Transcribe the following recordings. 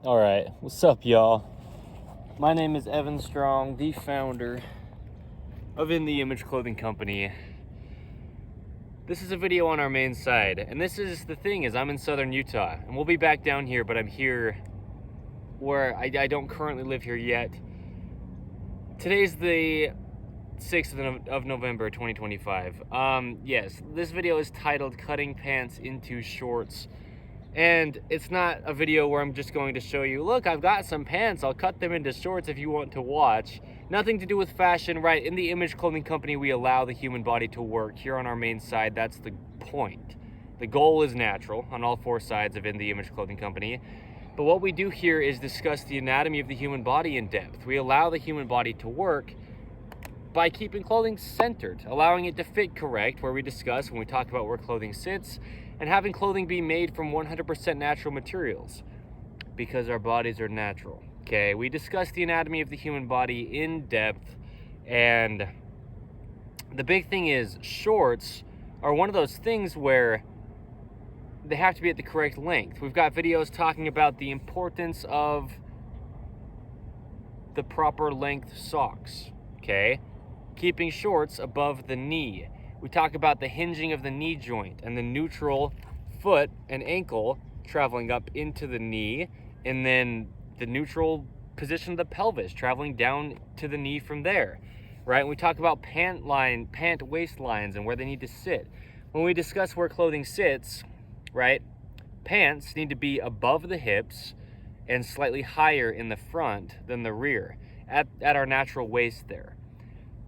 Alright, what's up, y'all? My name is Evan Strong, the founder of In the Image Clothing Company. This is a video on our main side, and this is the thing is I'm in southern Utah, and we'll be back down here, but I'm here where I don't currently live here yet. Today's the 6th of November, 2025. Yes, this video is titled Cutting Pants into Shorts. And it's not a video where I'm just going to show you, look, I've got some pants, I'll cut them into shorts if you want to watch. Nothing to do with fashion, right? In the Image Clothing Company, we allow the human body to work. Here on our main side, that's the point. The goal is natural on all four sides of In the Image Clothing Company. But what we do here is discuss the anatomy of the human body in depth. We allow the human body to work by keeping clothing centered, allowing it to fit correct, where we discuss when we talk about where clothing sits, and having clothing be made from 100% natural materials, because our bodies are natural. Okay, we discuss the anatomy of the human body in depth, and the big thing is shorts are one of those things where they have to be at the correct length. We've got videos talking about the importance of the proper length socks, okay? Keeping shorts above the knee. We talk about the hinging of the knee joint and the neutral foot and ankle traveling up into the knee, and then the neutral position of the pelvis traveling down to the knee from there, right? We talk about pant waistlines and where they need to sit. When we discuss where clothing sits, right, pants need to be above the hips and slightly higher in the front than the rear at our natural waist there.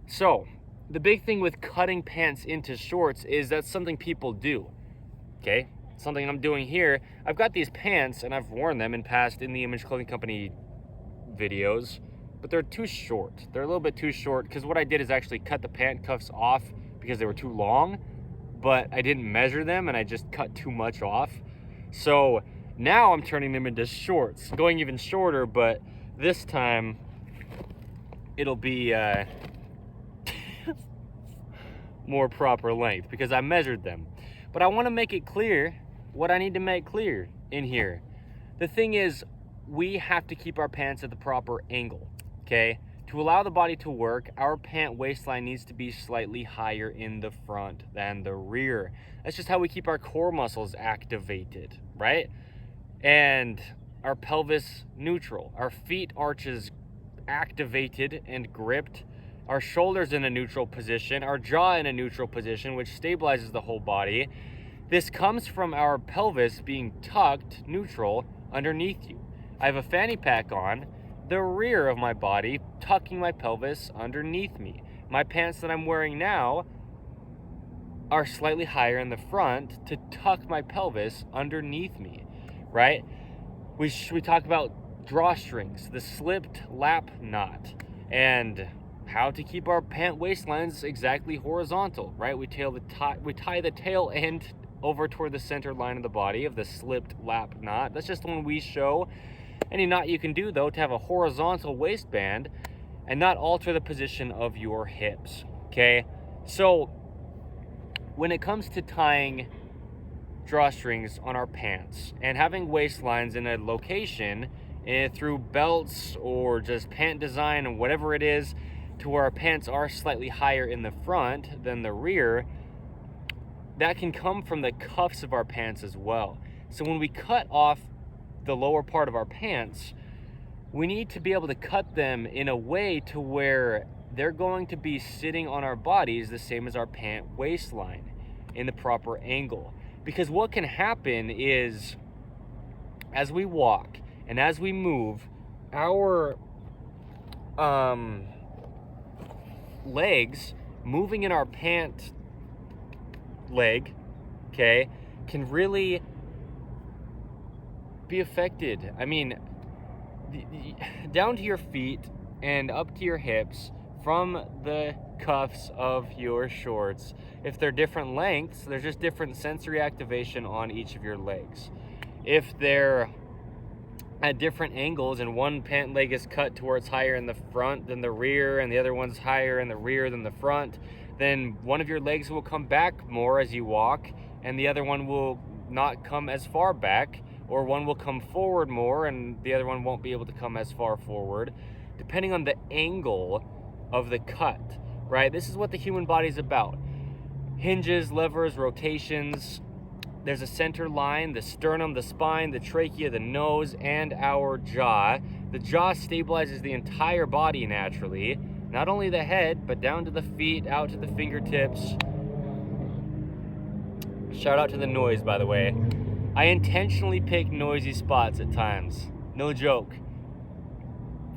So the big thing with cutting pants into shorts is that's something people do, okay? Something I'm doing here. I've got these pants and I've worn them in past In the Image Clothing Company videos, but they're too short. They're a little bit too short because what I did is actually cut the pant cuffs off because they were too long, but I didn't measure them and I just cut too much off. So now I'm turning them into shorts, going even shorter, but this time it'll be more proper length because I measured them. But I want to make it clear what I need to make clear in here. The thing is, we have to keep our pants at the proper angle, okay? To allow the body to work, our pant waistline needs to be slightly higher in the front than the rear. That's just how we keep our core muscles activated, right? And our pelvis neutral, our feet arches activated and gripped, our shoulders in a neutral position, our jaw in a neutral position, which stabilizes the whole body. This comes from our pelvis being tucked neutral underneath you. I have a fanny pack on, the rear of my body tucking my pelvis underneath me. My pants that I'm wearing now are slightly higher in the front to tuck my pelvis underneath me, right? We talk about drawstrings, the slipped lap knot, and how to keep our pant waistlines exactly horizontal, right? We tie the tail end over toward the center line of the body of the slipped lap knot. That's just one we show. Any knot you can do, though, to have a horizontal waistband and not alter the position of your hips, okay? So when it comes to tying drawstrings on our pants and having waistlines in a location through belts or just pant design and whatever it is, to where our pants are slightly higher in the front than the rear, that can come from the cuffs of our pants as well. So when we cut off the lower part of our pants, we need to be able to cut them in a way to where they're going to be sitting on our bodies the same as our pant waistline in the proper angle. Because what can happen is, as we walk and as we move, our legs moving in our pant leg, okay, can really be affected. I mean, down to your feet and up to your hips from the cuffs of your shorts. If they're different lengths, there's just different sensory activation on each of your legs. If they're at different angles and one pant leg is cut to where it's higher in the front than the rear and the other one's higher in the rear than the front, then one of your legs will come back more as you walk and the other one will not come as far back or one will come forward more and the other one won't be able to come as far forward, depending on the angle of the cut, right? This is what the human body is about. Hinges, levers, rotations. There's a center line, the sternum, the spine, the trachea, the nose, and our jaw. The jaw stabilizes the entire body naturally, not only the head, but down to the feet, out to the fingertips. Shout out to the noise, by the way. I intentionally pick noisy spots at times. No joke.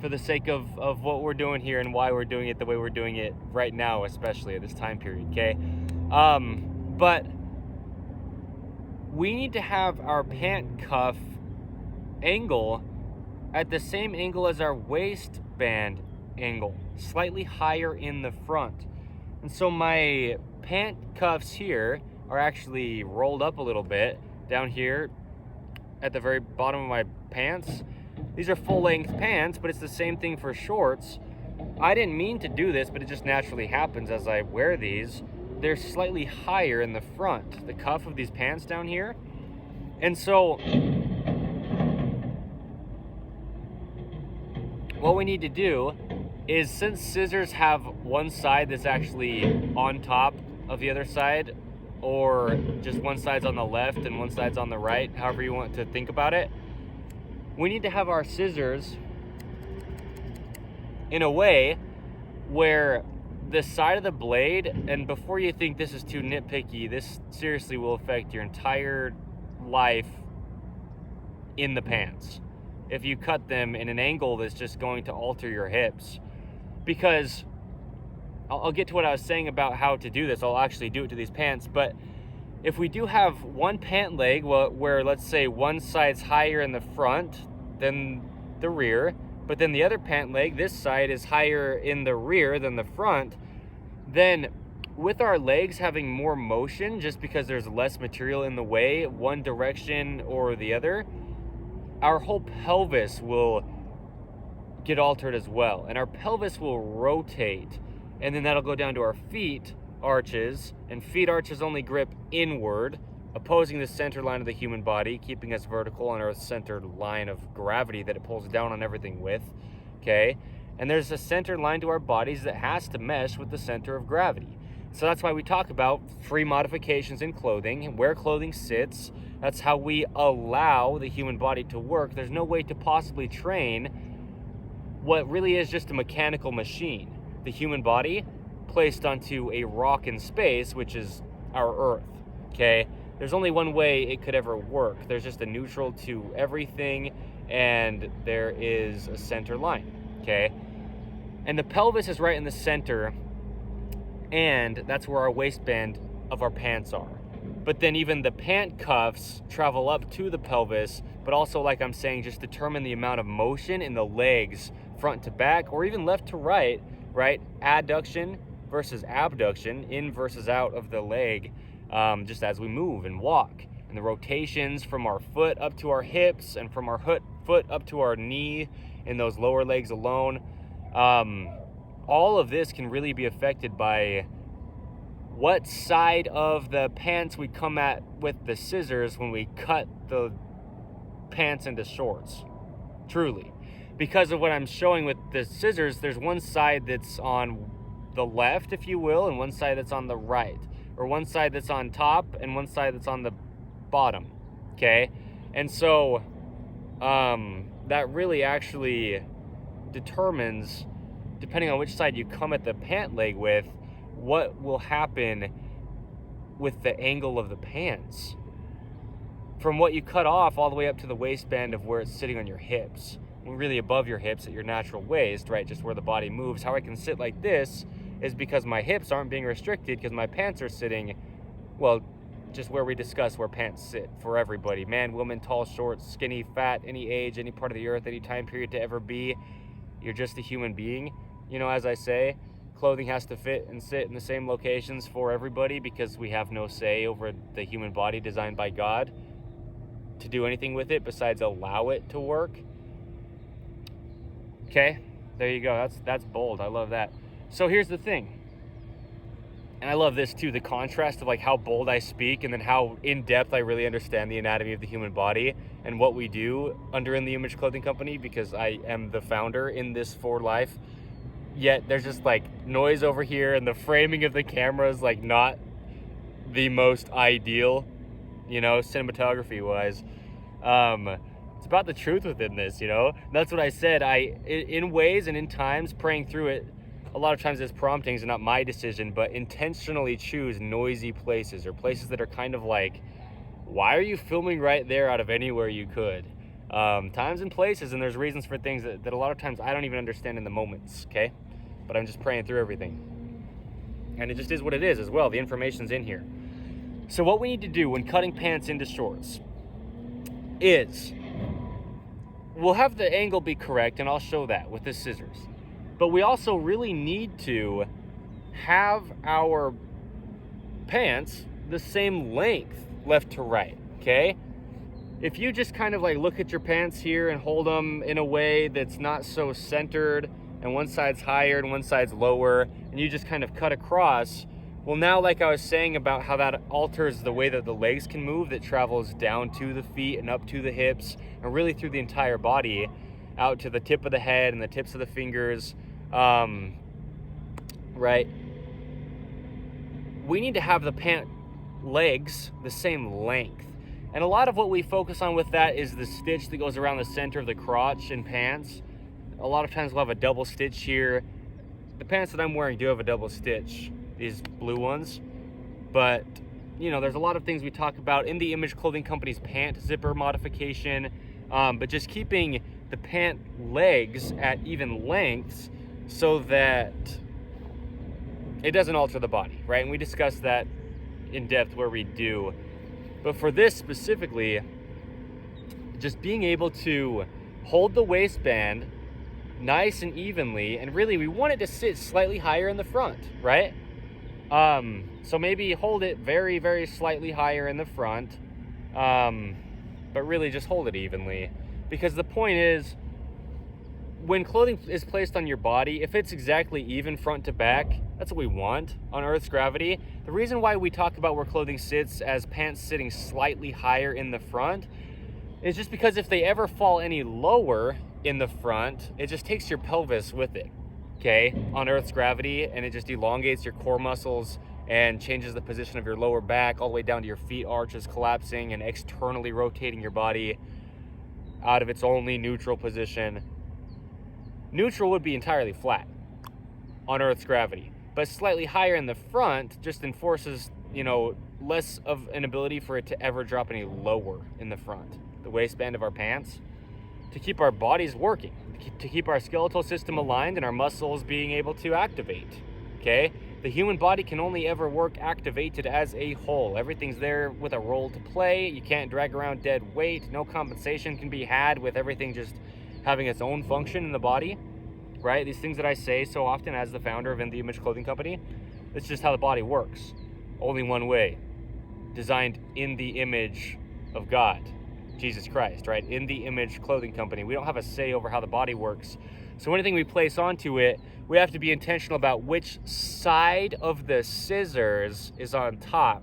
For the sake of what we're doing here and why we're doing it the way we're doing it right now, especially at this time period, okay? But we need to have our pant cuff angle at the same angle as our waistband angle, slightly higher in the front. And so my pant cuffs here are actually rolled up a little bit down here at the very bottom of my pants. These are full-length pants, but it's the same thing for shorts. I didn't mean to do this, but it just naturally happens as I wear these. They're slightly higher in the front, the cuff of these pants down here. And so what we need to do is, since scissors have one side that's actually on top of the other side, or just one side's on the left and one side's on the right, however you want to think about it, we need to have our scissors in a way where the side of the blade, and before you think this is too nitpicky, this seriously will affect your entire life in the pants if you cut them in an angle that's just going to alter your hips. Because I'll get to what I was saying about how to do this. I'll actually do it to these pants. But if we do have one pant leg where let's say one side's higher in the front than the rear, but then the other pant leg, this side, is higher in the rear than the front, then with our legs having more motion, just because there's less material in the way, one direction or the other, our whole pelvis will get altered as well. And our pelvis will rotate. And then that'll go down to our feet arches, and feet arches only grip inward, opposing the center line of the human body, keeping us vertical on our centered line of gravity that it pulls down on everything with, okay? And there's a center line to our bodies that has to mesh with the center of gravity. So that's why we talk about free modifications in clothing and where clothing sits. That's how we allow the human body to work. There's no way to possibly train what really is just a mechanical machine. The human body placed onto a rock in space, which is our Earth, okay? There's only one way it could ever work. There's just a neutral to everything, and there is a center line, okay? And the pelvis is right in the center, and that's where our waistband of our pants are. But then even the pant cuffs travel up to the pelvis, but also, like I'm saying, just determine the amount of motion in the legs, front to back, or even left to right, right? Adduction versus abduction, in versus out of the leg, just as we move and walk. And the rotations from our foot up to our hips and from our foot up to our knee in those lower legs alone. All of this can really be affected by what side of the pants we come at with the scissors when we cut the pants into shorts. Truly. Because of what I'm showing with the scissors, there's one side that's on the left, if you will, and one side that's on the right. Or one side that's on top and one side that's on the bottom. Okay? And so that really actually determines, depending on which side you come at the pant leg with, what will happen with the angle of the pants. From what you cut off all the way up to the waistband of where it's sitting on your hips. Really above your hips at your natural waist, right? Just where the body moves. How I can sit like this is because my hips aren't being restricted because my pants are sitting, well, just where we discuss where pants sit for everybody. Man, woman, tall, short, skinny, fat, any age, any part of the earth, any time period to ever be. You're just a human being. You know, as I say, clothing has to fit and sit in the same locations for everybody because we have no say over the human body designed by God to do anything with it besides allow it to work. Okay, there you go. That's bold. I love that. So here's the thing. And I love this too, the contrast of like how bold I speak and then how in depth I really understand the anatomy of the human body and what we do under In the Image Clothing Company, because I am the founder in this for life. Yet there's just like noise over here, and the framing of the camera is like not the most ideal, you know, cinematography wise. It's about the truth within this, you know. That's what I said. In ways and in times, praying through it, a lot of times it's promptings and not my decision, but intentionally choose noisy places or places that are kind of like, why are you filming right there out of anywhere you could? Times and places, and there's reasons for things that a lot of times I don't even understand in the moments, okay? But I'm just praying through everything. And it just is what it is as well. The information's in here. So what we need to do when cutting pants into shorts is, we'll have the angle be correct, and I'll show that with the scissors. But we also really need to have our pants the same length left to right, okay? If you just kind of like look at your pants here and hold them in a way that's not so centered, and one side's higher and one side's lower, and you just kind of cut across, well, now, like I was saying about how that alters the way that the legs can move, that travels down to the feet and up to the hips and really through the entire body, out to the tip of the head and the tips of the fingers, right? We need to have the pant legs the same length. And a lot of what we focus on with that is the stitch that goes around the center of the crotch in pants. A lot of times we'll have a double stitch here. The pants that I'm wearing do have a double stitch, these blue ones. But, you know, there's a lot of things we talk about in the Image Clothing Company's pant zipper modification, but just keeping the pant legs at even lengths so that it doesn't alter the body, right? And we discussed that in depth where we do. But for this specifically, just being able to hold the waistband nice and evenly, and really we want it to sit slightly higher in the front, right? So maybe hold it very, very slightly higher in the front, but really just hold it evenly. Because the point is, when clothing is placed on your body, if it's exactly even front to back, that's what we want on Earth's gravity. The reason why we talk about where clothing sits as pants sitting slightly higher in the front is just because if they ever fall any lower in the front, it just takes your pelvis with it, okay, on Earth's gravity, and it just elongates your core muscles and changes the position of your lower back all the way down to your feet arches collapsing and externally rotating your body out of its only neutral position. Neutral would be entirely flat on Earth's gravity, but slightly higher in the front just enforces, you know, less of an ability for it to ever drop any lower in the front, the waistband of our pants, to keep our bodies working, to keep our skeletal system aligned and our muscles being able to activate, okay? The human body can only ever work activated as a whole. Everything's there with a role to play. You can't drag around dead weight. No compensation can be had with everything just having its own function in the body, right? These things that I say so often as the founder of In the Image Clothing Company, it's just how the body works. Only one way. Designed in the image of God, Jesus Christ, right? In the Image Clothing Company. We don't have a say over how the body works. So anything we place onto it, we have to be intentional about which side of the scissors is on top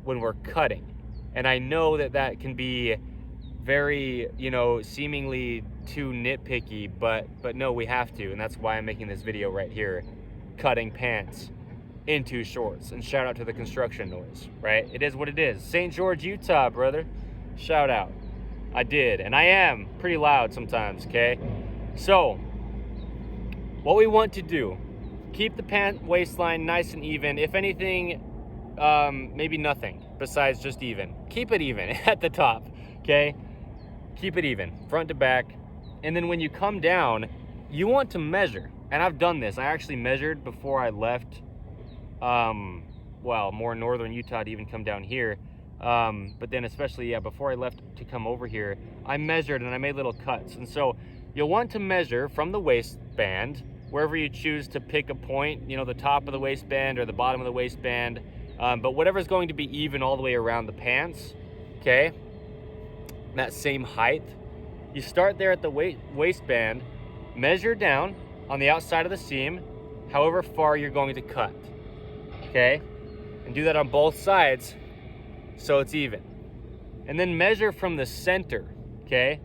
when we're cutting. And I know that that can be very, you know, seemingly too nitpicky, but no, we have to. And that's why I'm making this video right here, cutting pants into shorts. And shout out to the construction noise, right? It is what it is. St. George, Utah, brother. Shout out. I did, and I am pretty loud sometimes, okay? So what we want to do, keep the pant waistline nice and even. If anything, maybe nothing besides just even. Keep it even at the top, okay? Keep it even, front to back. And then when you come down, you want to measure. And I've done this. I actually measured before I left, well, more northern Utah to even come down here. But then especially, yeah, before I left to come over here, I measured and I made little cuts. And so you'll want to measure from the waistband, wherever you choose to pick a point, you know, the top of the waistband or the bottom of the waistband, but whatever's going to be even all the way around the pants, okay? That same height. You start there at the waistband, measure down on the outside of the seam, however far you're going to cut. okay? And do that on both sides so it's even. And then measure from the center, okay?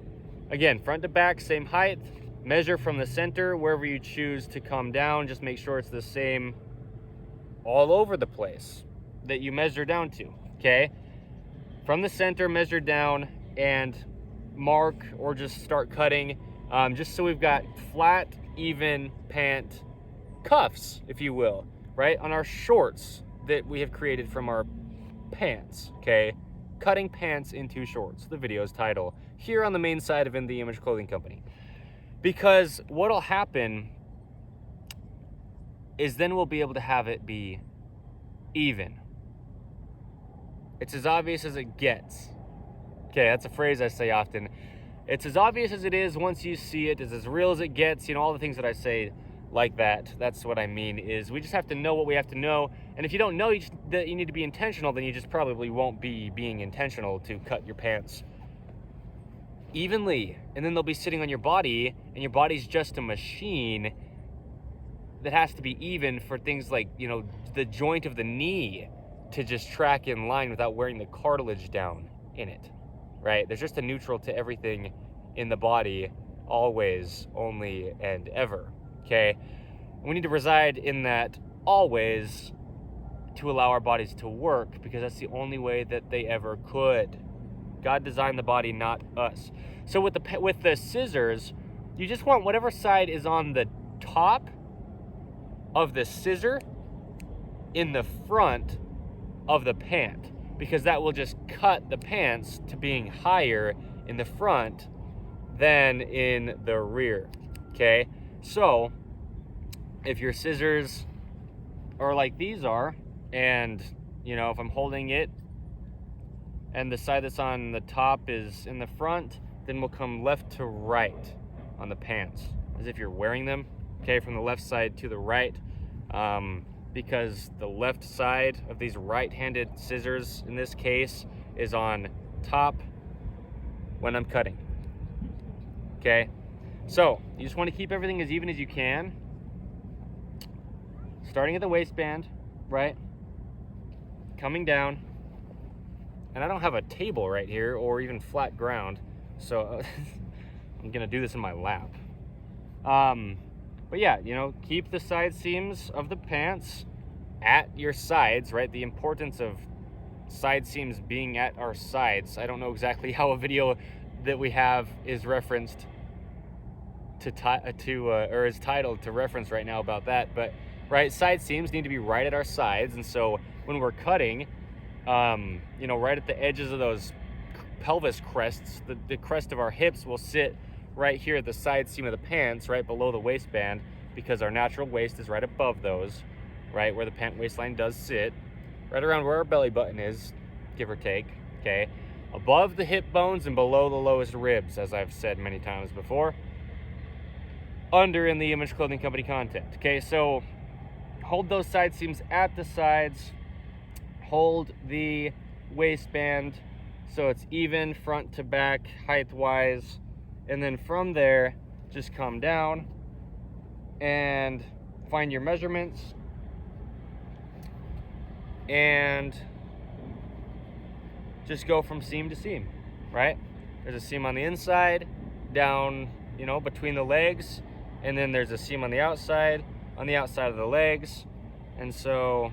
Again, front to back, same height. Measure from the center, wherever you choose to come down. Just make sure it's the same all over the place that you measure down to, okay? From the center, measure down and mark or just start cutting, just so we've got flat, even pant cuffs, if you will, right? On our shorts that we have created from our pants, okay? Cutting pants into shorts, the video's title, here on the main side of In The Image Clothing Company. Because what'll happen is then we'll be able to have it be even. It's as obvious as it gets. Okay, that's a phrase I say often. It's as obvious as it is once you see it. It's as real as it gets. You know, all the things that I say like that. That's what I mean, is we just have to know what we have to know. And if you don't know that you need to be intentional, then you just probably won't be being intentional to cut your pants evenly. And then they'll be sitting on your body, and your body's just a machine that has to be even for things like, you know, the joint of the knee to just track in line without wearing the cartilage down in it, right? There's just a neutral to everything in the body, always, only, and ever, okay? We need to reside in that always to allow our bodies to work, because that's the only way that they ever could. God designed the body, not us. So with the scissors, you just want whatever side is on the top of the scissor in the front of the pant, because that will just cut the pants to being higher in the front than in the rear, okay? So if your scissors are like these are, and you know, if I'm holding it and the side that's on the top is in the front, then we'll come left to right on the pants, as if you're wearing them, okay, from the left side to the right, because the left side of these right-handed scissors in this case is on top when I'm cutting, okay? So you just want to keep everything as even as you can, starting at the waistband, right, coming down. And I don't have a table right here or even flat ground, so I'm gonna do this in my lap. But yeah, you know, keep the side seams of the pants at your sides, right? The importance of side seams being at our sides. I don't know exactly how a video that we have is referenced or is titled to reference right now about that, but right, side seams need to be right at our sides. And so when we're cutting, you know, right at the edges of those pelvis crests, the crest of our hips will sit right here at the side seam of the pants, right below the waistband, because our natural waist is right above those, right where the pant waistline does sit, right around where our belly button is, give or take, okay? Above the hip bones and below the lowest ribs, as I've said many times before, under In The Image Clothing Company content, okay? So hold those side seams at the sides, hold the waistband so it's even front to back height wise, and then from there just come down and find your measurements and just go from seam to seam, right? There's a seam on the inside down, you know, between the legs, and then there's a seam on the outside of the legs. And so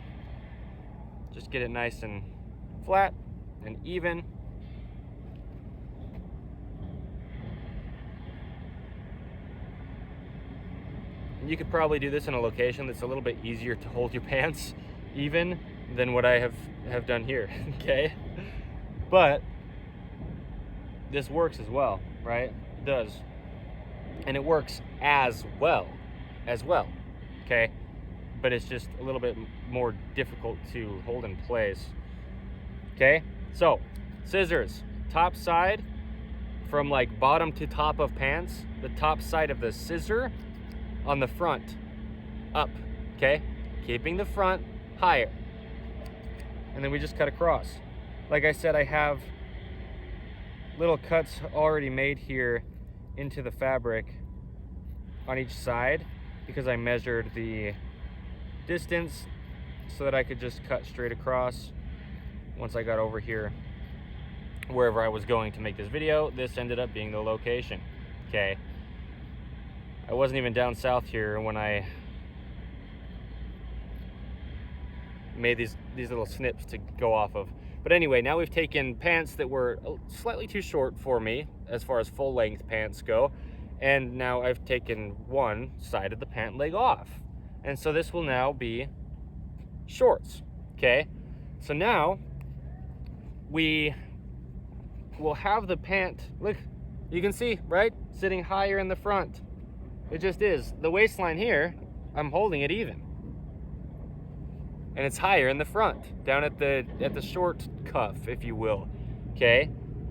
just get it nice and flat and even. And you could probably do this in a location that's a little bit easier to hold your pants even than what I have done here, okay? But this works as well, right? It does. And it works as well, okay? But it's just a little bit more difficult to hold in place, okay? So, scissors, top side, from like bottom to top of pants, the top side of the scissor on the front, up, okay? Keeping the front higher. And then we just cut across. Like I said, I have little cuts already made here into the fabric on each side because I measured the distance so that I could just cut straight across. Once I got over here, wherever I was going to make this video, this ended up being the location. Okay, I wasn't even down south here when I made these little snips to go off of. But anyway, now we've taken pants that were slightly too short for me as far as full length pants go, and now I've taken one side of the pant leg off, and so this will now be shorts. Okay, so now we will have the pant, look, you can see, right, sitting higher in the front. It just is. The waistline here, I'm holding it even, and it's higher in the front, down at the short cuff, if you will. Okay,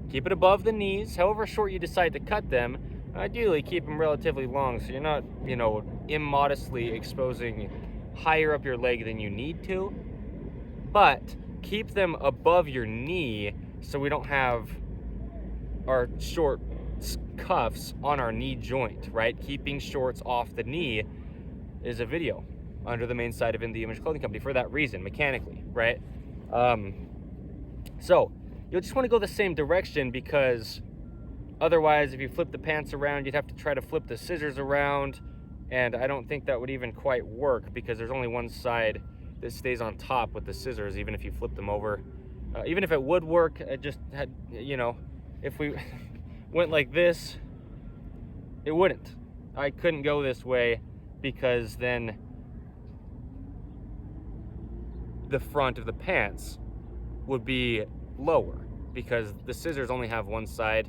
keep it above the knees. However short you decide to cut them, ideally keep them relatively long, so you're not, you know, immodestly exposing higher up your leg than you need to, but keep them above your knee so we don't have our short cuffs on our knee joint, right? Keeping shorts off the knee is a video under the main side of In The Image Clothing Company for that reason, mechanically, right? So you'll just want to go the same direction, because otherwise if you flip the pants around, you'd have to try to flip the scissors around, and I don't think that would even quite work, because there's only one side that stays on top with the scissors, even if you flip them over. Even if it would work, it just had, you know, if we went like this, it wouldn't. I couldn't go this way, because then the front of the pants would be lower, because the scissors only have one side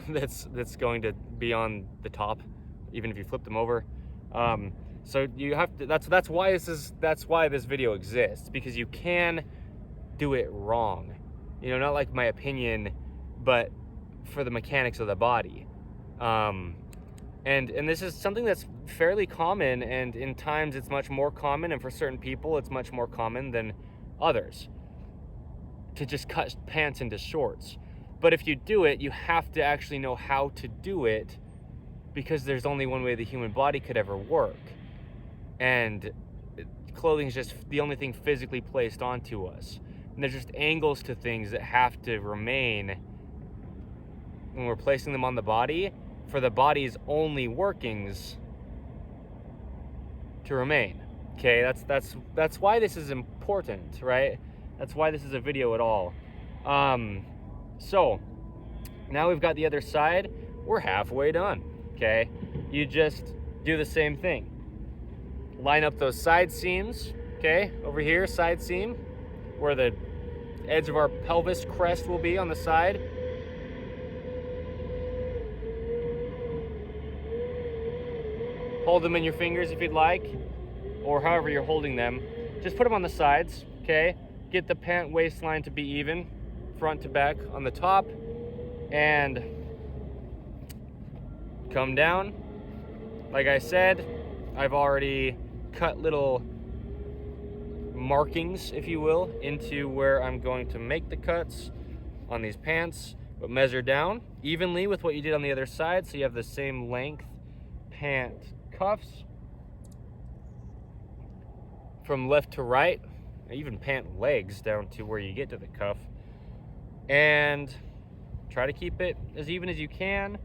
that's going to be on the top, even if you flip them over. So you have to, that's why this video exists, because you can do it wrong, you know, not like my opinion, but for the mechanics of the body. And this is something that's fairly common, and in times it's much more common, and for certain people it's much more common than others to just cut pants into shorts. But if you do it, you have to actually know how to do it, because there's only one way the human body could ever work, and clothing is just the only thing physically placed onto us, and there's just angles to things that have to remain when we're placing them on the body for the body's only workings to remain. Okay, that's why this is important, right? That's why this is a video at all. So now we've got the other side. We're halfway done. Okay, you just do the same thing. Line up those side seams. Okay, over here, side seam, where the edge of our pelvis crest will be on the side. Hold them in your fingers if you'd like, or however you're holding them. Just put them on the sides, okay? Get the pant waistline to be even, front to back on the top, and come down. Like I said, I've already cut little markings, if you will, into where I'm going to make the cuts on these pants, but measure down evenly with what you did on the other side, so you have the same length pant cuffs from left to right, even pant legs down to where you get to the cuff, and try to keep it as even as you can.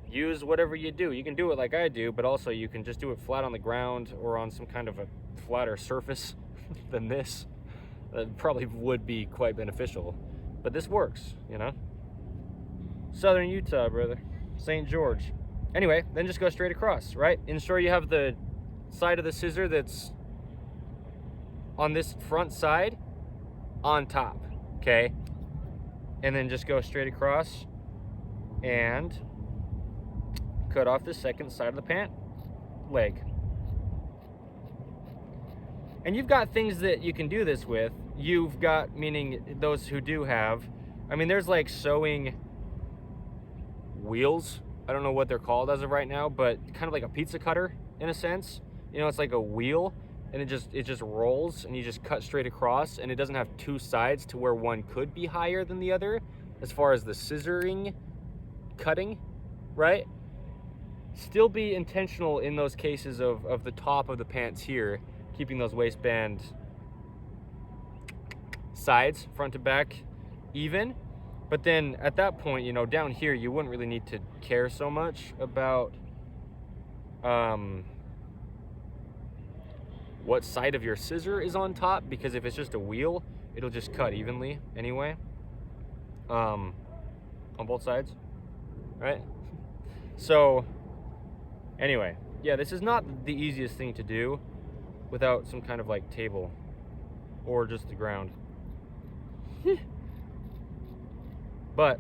Use whatever you do. You can do it like I do, but also you can just do it flat on the ground or on some kind of a flatter surface than this. That probably would be quite beneficial, but this works, you know. Southern Utah, brother. St. George. Anyway, then just go straight across, right? Ensure you have the side of the scissor that's on this front side on top, okay? And then just go straight across and cut off the second side of the pant leg. And you've got things that you can do this with. You've got, meaning those who do have, I mean, there's like sewing wheels. I don't know what they're called as of right now, but kind of like a pizza cutter in a sense. You know, it's like a wheel, and it just rolls, and you just cut straight across, and it doesn't have two sides to where one could be higher than the other as far as the scissoring cutting, right? Still be intentional in those cases of the top of the pants here keeping those waistband sides, front to back, even. But then at that point, you know, down here, you wouldn't really need to care so much about what side of your scissor is on top, because if it's just a wheel, it'll just cut evenly anyway, on both sides, right? So anyway, yeah, this is not the easiest thing to do without some kind of like table or just the ground. But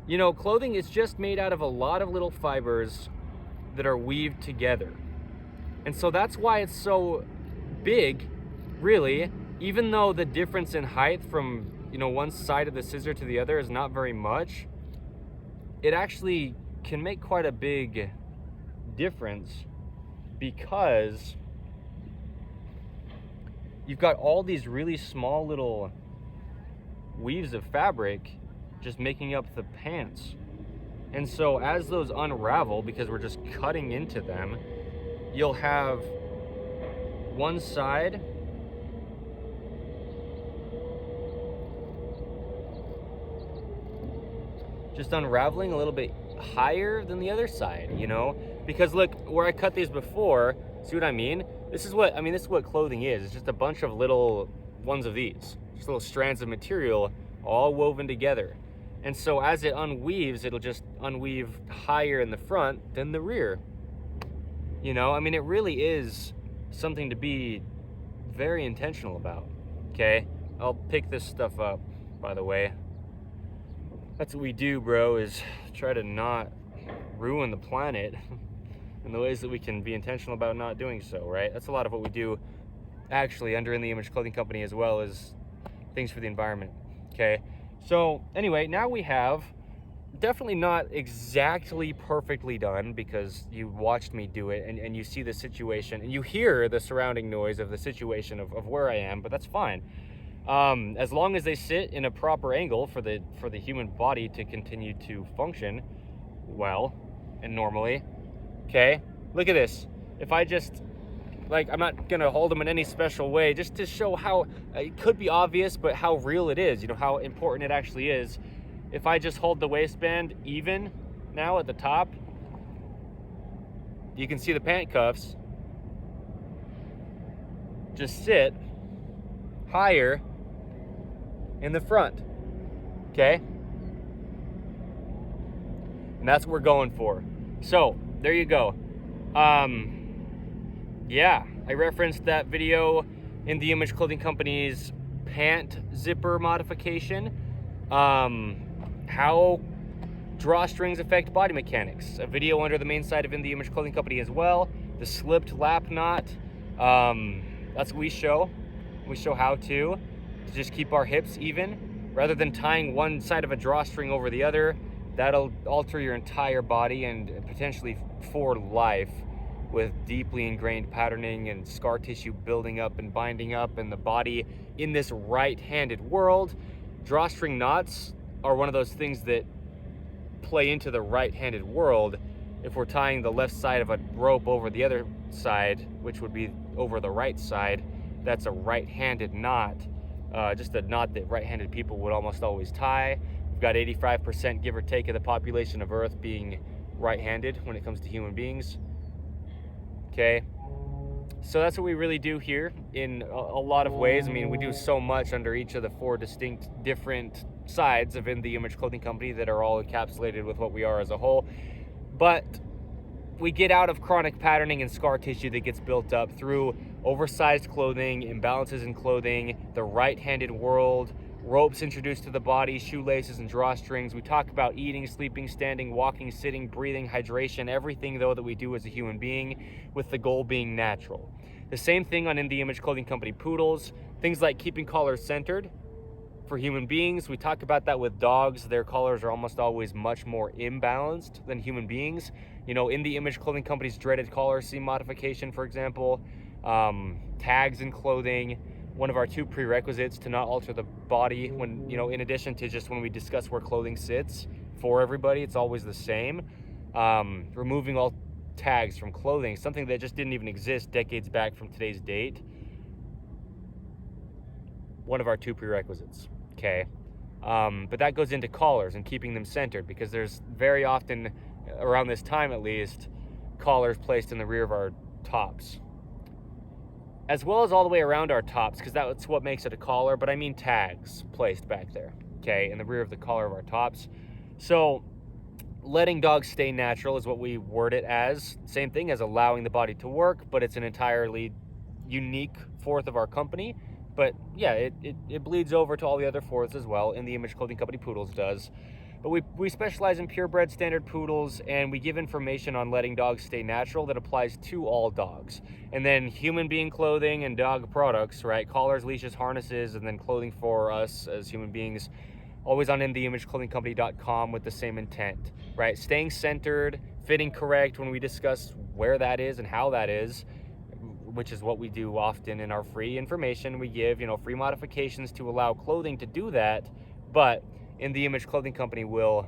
you know, clothing is just made out of a lot of little fibers that are weaved together. And so that's why it's so big, really, even though the difference in height from, you know, one side of the scissor to the other is not very much. It actually can make quite a big difference, because you've got all these really small little weaves of fabric just making up the pants. And so as those unravel, because we're just cutting into them, you'll have one side just unraveling a little bit higher than the other side, you know? Because look, where I cut these before, see what I mean? This is what clothing is. It's just a bunch of little ones of these, just little strands of material all woven together. And so as it unweaves, it'll just unweave higher in the front than the rear. You know, I mean, it really is something to be very intentional about, okay? I'll pick this stuff up, by the way. That's what we do, bro, is try to not ruin the planet in the ways that we can be intentional about not doing so, right? That's a lot of what we do actually under In The Image Clothing Company, as well as things for the environment, okay? So anyway, now we have, definitely not exactly perfectly done, because you watched me do it and you see the situation and you hear the surrounding noise of the situation of where I am, but that's fine. As long as they sit in a proper angle for the human body to continue to function well and normally. Okay, look at this. If I just, like, I'm not gonna hold them in any special way, just to show how it could be obvious, but how real it is, you know, how important it actually is. If I just hold the waistband even now at the top, you can see the pant cuffs just sit higher in the front, okay? And that's what we're going for. So there you go. Yeah, I referenced that video in the Image Clothing Company's pant zipper modification. How drawstrings affect body mechanics. A video under the main site of In The Image Clothing Company as well. The slipped lap knot. That's what we show. We show how to just keep our hips even, rather than tying one side of a drawstring over the other. That'll alter your entire body, and potentially for life, with deeply ingrained patterning and scar tissue building up and binding up in the body in this right-handed world. Drawstring knots are one of those things that play into the right-handed world. If we're tying the left side of a rope over the other side, which would be over the right side, that's a right-handed knot. Just a knot that right-handed people would almost always tie. We've got 85%, give or take, of the population of Earth being right-handed when it comes to human beings. Okay, so that's what we really do here in a lot of ways. I mean, we do so much under each of the 4 distinct different sides of In The Image Clothing Company that are all encapsulated with what we are as a whole. But we get out of chronic patterning and scar tissue that gets built up through oversized clothing, imbalances in clothing, the right-handed world, ropes introduced to the body, shoelaces and drawstrings. We talk about eating, sleeping, standing, walking, sitting, breathing, hydration, everything though that we do as a human being, with the goal being natural. The same thing on In The Image Clothing Company poodles. Things like keeping collars centered for human beings. We talk about that with dogs. Their collars are almost always much more imbalanced than human beings. You know, In The Image Clothing Company's dreaded collar seam modification, for example, tags in clothing. One of our 2 prerequisites to not alter the body when, you know, in addition to just when we discuss where clothing sits for everybody, it's always the same. Removing all tags from clothing, something that just didn't even exist decades back from today's date. One of our 2 prerequisites, okay? But that goes into collars and keeping them centered, because there's very often, around this time at least, collars placed in the rear of our tops, as well as all the way around our tops, because that's what makes it a collar, but I mean tags placed back there, okay, in the rear of the collar of our tops. So letting dogs stay natural is what we word it as. Same thing as allowing the body to work, but it's an entirely unique fourth of our company. But yeah, it bleeds over to all the other fourths as well. In the Image Clothing Company Poodles does. But we specialize in purebred standard poodles, and we give information on letting dogs stay natural that applies to all dogs. And then human being clothing and dog products, right? Collars, leashes, harnesses, and then clothing for us as human beings, always on InTheImageClothingCompany.com with the same intent, right? Staying centered, fitting correct when we discuss where that is and how that is, which is what we do often in our free information. We give, free modifications to allow clothing to do that, but In the Image Clothing Company will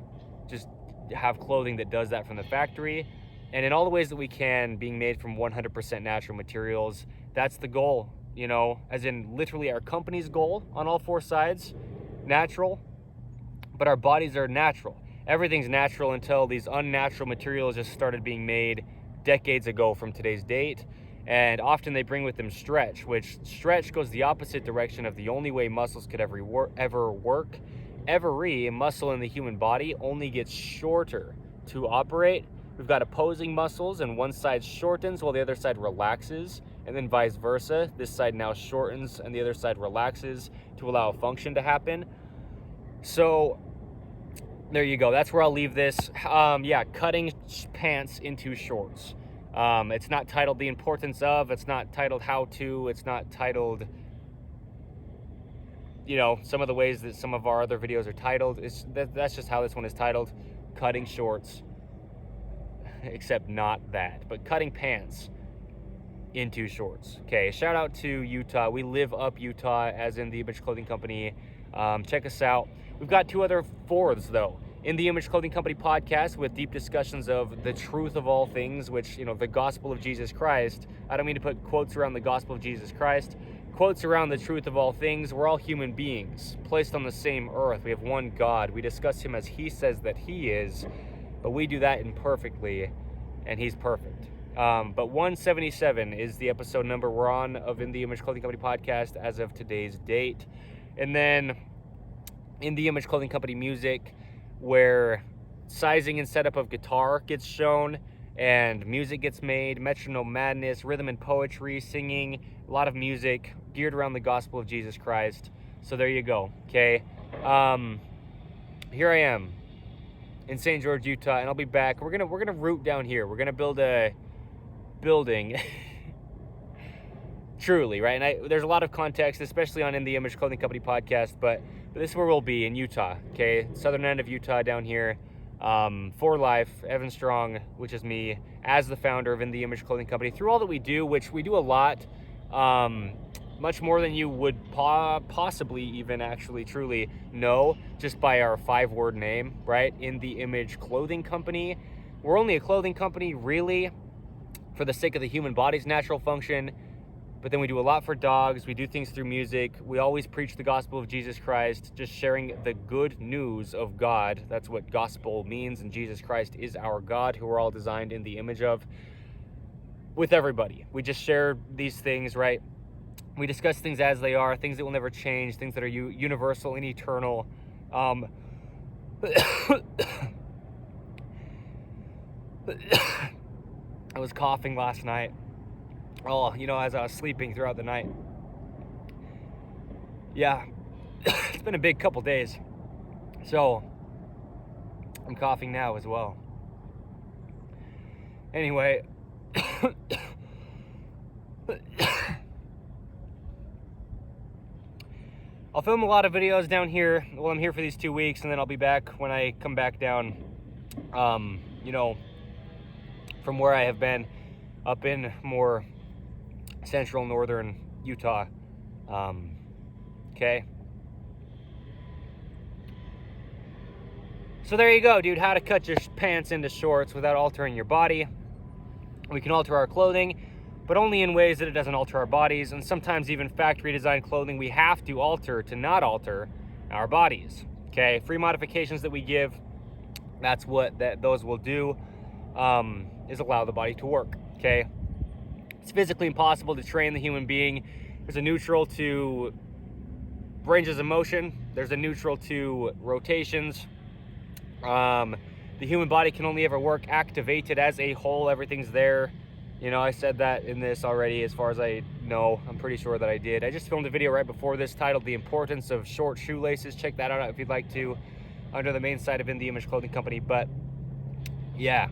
just have clothing that does that from the factory, and in all the ways that we can, being made from 100% natural materials. That's the goal, as in literally our company's goal on all 4 sides, natural, but our bodies are natural. Everything's natural until these unnatural materials just started being made decades ago from today's date. And often they bring with them stretch, which stretch goes the opposite direction of the only way muscles could ever work. Every muscle in the human body only gets shorter to operate. We've got opposing muscles, and one side shortens while the other side relaxes, and then vice versa. This side now shortens and the other side relaxes to allow a function to happen. So there you go. That's where I'll leave this. Cutting pants into shorts. It's not titled The Importance Of, it's not titled How To, it's not titled, some of the ways that some of our other videos are titled. That's just how this one is titled, Cutting Shorts, except not that, but cutting pants into shorts. Okay, shout out to Utah. We live up Utah, as in the Image Clothing Company. Check us out. We've got 2 other fourths, though. In the Image Clothing Company podcast, with deep discussions of the truth of all things, which, the gospel of Jesus Christ. I don't mean to put quotes around the gospel of Jesus Christ. Quotes around the truth of all things. We're all human beings, placed on the same earth. We have one God. We discuss him as he says that he is, but we do that imperfectly, and he's perfect. But 177 is the episode number we're on of In the Image Clothing Company podcast as of today's date. And then In the Image Clothing Company music, where sizing and setup of guitar gets shown and music gets made, metronome madness, rhythm and poetry, singing, a lot of music geared around the gospel of Jesus Christ. So there you go. Okay, here I am in St. George, Utah, and I'll be back. We're gonna root down here. We're gonna build a building. Truly, right? And there's a lot of context, especially on In the Image Clothing Company podcast, but this is where we'll be, in Utah, okay? Southern end of Utah down here. For life, Evan Strong, which is me, as the founder of In the Image Clothing Company, through all that we do, which we do a lot, much more than you would possibly even actually truly know, just by our 5-word name, right? In the Image Clothing Company. We're only a clothing company, really, for the sake of the human body's natural function. But then we do a lot for dogs. We do things through music. We always preach the gospel of Jesus Christ, just sharing the good news of God. That's what gospel means, and Jesus Christ is our God, who we're all designed in the image of, with everybody. We just share these things, right? We discuss things as they are, things that will never change, things that are universal and eternal. I was coughing last night. As I was sleeping throughout the night. Yeah, it's been a big couple days. So, I'm coughing now as well. Anyway, I'll film a lot of videos down here while I'm here for these 2 weeks, and then I'll be back when I come back down, from where I have been, up in more central northern Utah. Okay. So there you go, dude. How to cut your pants into shorts without altering your body. We can alter our clothing, but only in ways that it doesn't alter our bodies. And sometimes even factory designed clothing we have to alter to not alter our bodies. Okay, free modifications that we give, that's what those will do, is allow the body to work. Okay, it's physically impossible to train the human being. There's a neutral to ranges of motion. There's a neutral to rotations. The human body can only ever work activated as a whole. Everything's there. You know, I said that in this already as far as I know. I'm pretty sure that I did. I just filmed a video right before this titled The Importance of Short Shoelaces. Check that out if you'd like to, under the main site of In the Image Clothing Company. But yeah,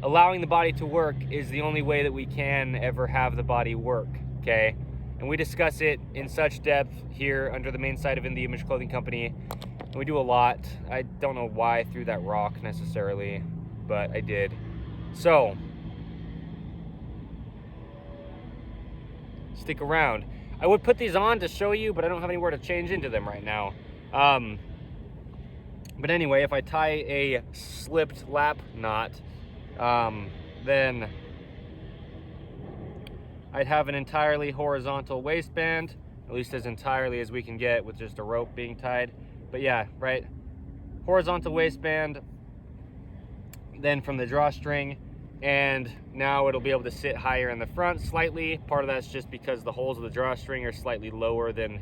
allowing the body to work is the only way that we can ever have the body work, okay? And we discuss it in such depth here under the main site of In the Image Clothing Company. And we do a lot. I don't know why I threw that rock necessarily, but I did. So stick around. I would put these on to show you, but I don't have anywhere to change into them right now. But anyway, if I tie a slipped lap knot, then I'd have an entirely horizontal waistband, at least as entirely as we can get with just a rope being tied. But yeah, right, horizontal waistband, then from the drawstring, and now it'll be able to sit higher in the front slightly. Part of that's just because the holes of the drawstring are slightly lower than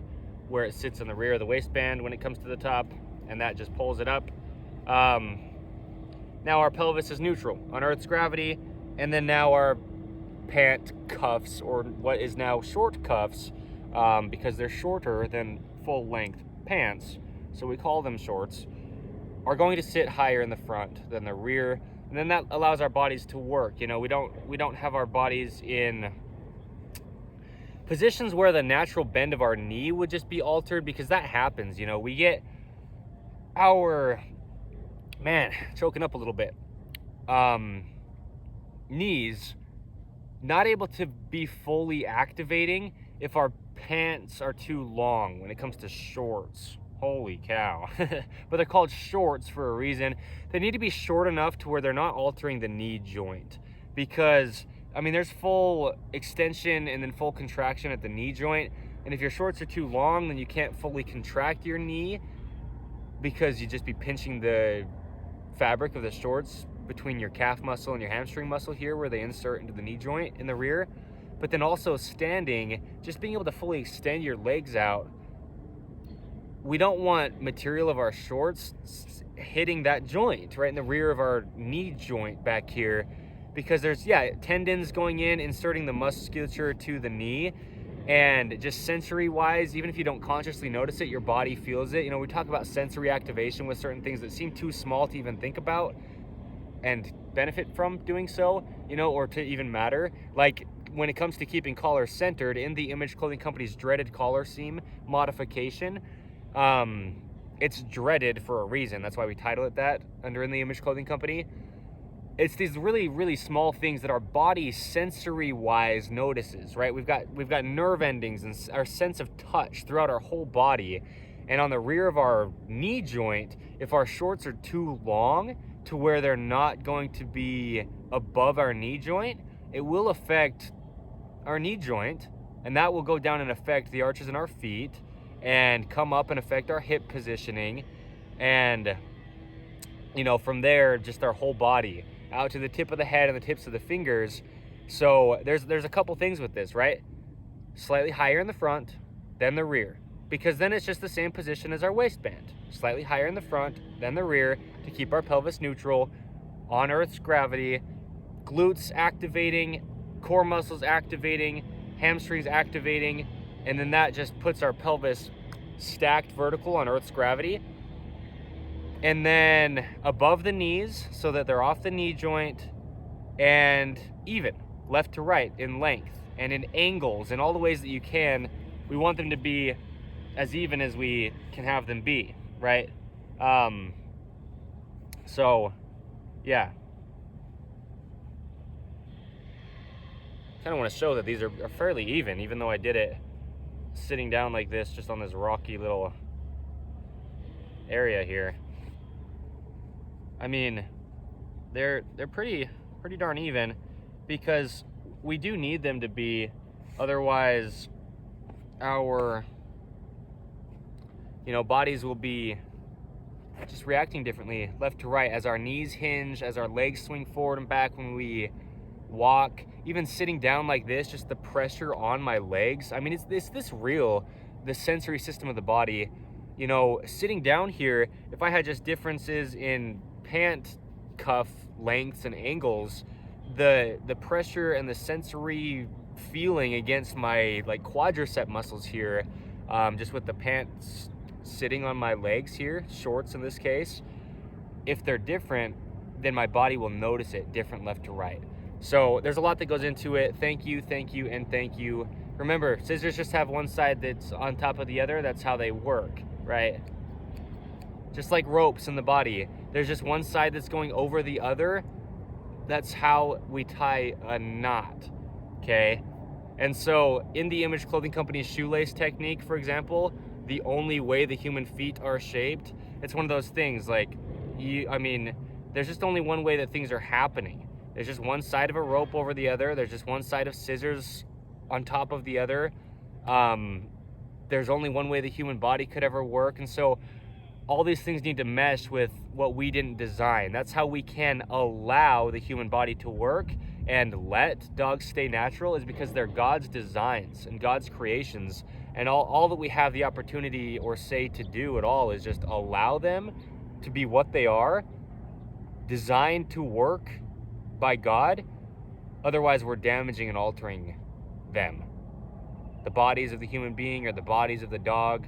where it sits in the rear of the waistband when it comes to the top, and that just pulls it up. Now our pelvis is neutral on Earth's gravity, and then now our pant cuffs, or what is now short cuffs, because they're shorter than full-length pants, so we call them shorts, are going to sit higher in the front than the rear, and then that allows our bodies to work. You know, we don't have our bodies in positions where the natural bend of our knee would just be altered, because that happens. You know, we get our, man, choking up a little bit, knees not able to be fully activating if our pants are too long when it comes to shorts. Holy cow. But they're called shorts for a reason. They need to be short enough to where they're not altering the knee joint, because I mean, there's full extension and then full contraction at the knee joint, and if your shorts are too long, then you can't fully contract your knee, because you'd just be pinching the fabric of the shorts between your calf muscle and your hamstring muscle here, where they insert into the knee joint in the rear. But then also standing, just being able to fully extend your legs out, we don't want material of our shorts hitting that joint right in the rear of our knee joint back here, because there's, yeah, tendons going in, inserting the musculature to the knee. And just sensory wise, even if you don't consciously notice it, your body feels it. You know, we talk about sensory activation with certain things that seem too small to even think about and benefit from doing so, you know, or to even matter. Like when it comes to keeping collars centered, in the Image Clothing Company's dreaded collar seam modification, it's dreaded for a reason. That's why we title it that under In the Image Clothing Company. It's these really, really small things that our body sensory wise notices, right? We've got nerve endings and our sense of touch throughout our whole body. And on the rear of our knee joint, if our shorts are too long to where they're not going to be above our knee joint, it will affect our knee joint, and that will go down and affect the arches in our feet and come up and affect our hip positioning, and you know, from there just our whole body out to the tip of the head and the tips of the fingers. So there's a couple things with this, right? Slightly higher in the front, then the rear, because then it's just the same position as our waistband. Slightly higher in the front, then the rear, to keep our pelvis neutral on Earth's gravity, glutes activating, core muscles activating, hamstrings activating, and then that just puts our pelvis stacked vertical on Earth's gravity. And then above the knees so that they're off the knee joint, and even left to right in length and in angles and all the ways that you can. We want them to be as even as we can have them be, right? So yeah, kind of want to show that these are fairly even though I did it sitting down like this, just on this rocky little area here. I mean, they're pretty darn even. because we do need them to be, otherwise our bodies will be just reacting differently left to right as our knees hinge, as our legs swing forward and back when we walk, even sitting down like this, just the pressure on my legs. I mean, it's this real, the sensory system of the body. Sitting down here, if I had just differences in pant cuff lengths and angles, the pressure and the sensory feeling against my like quadricep muscles here, just with the pants sitting on my legs here, shorts in this case, if they're different, then my body will notice it different left to right. So there's a lot that goes into it. Thank you, and thank you. Remember, scissors just have one side that's on top of the other. That's how they work, right? Just like ropes in the body, there's just one side that's going over the other. That's how we tie a knot, okay? And so in the Image Clothing Company's shoelace technique, for example, the only way the human feet are shaped, it's one of those things like, there's just only one way that things are happening. There's just one side of a rope over the other. There's just one side of scissors on top of the other. There's only one way the human body could ever work. And so all these things need to mesh with what we didn't design. That's how we can allow the human body to work and let dogs stay natural, is because they're God's designs and God's creations. And all that we have the opportunity or say to do at all is just allow them to be what they are, designed to work by God. Otherwise, we're damaging and altering them. The bodies of the human being or the bodies of the dog,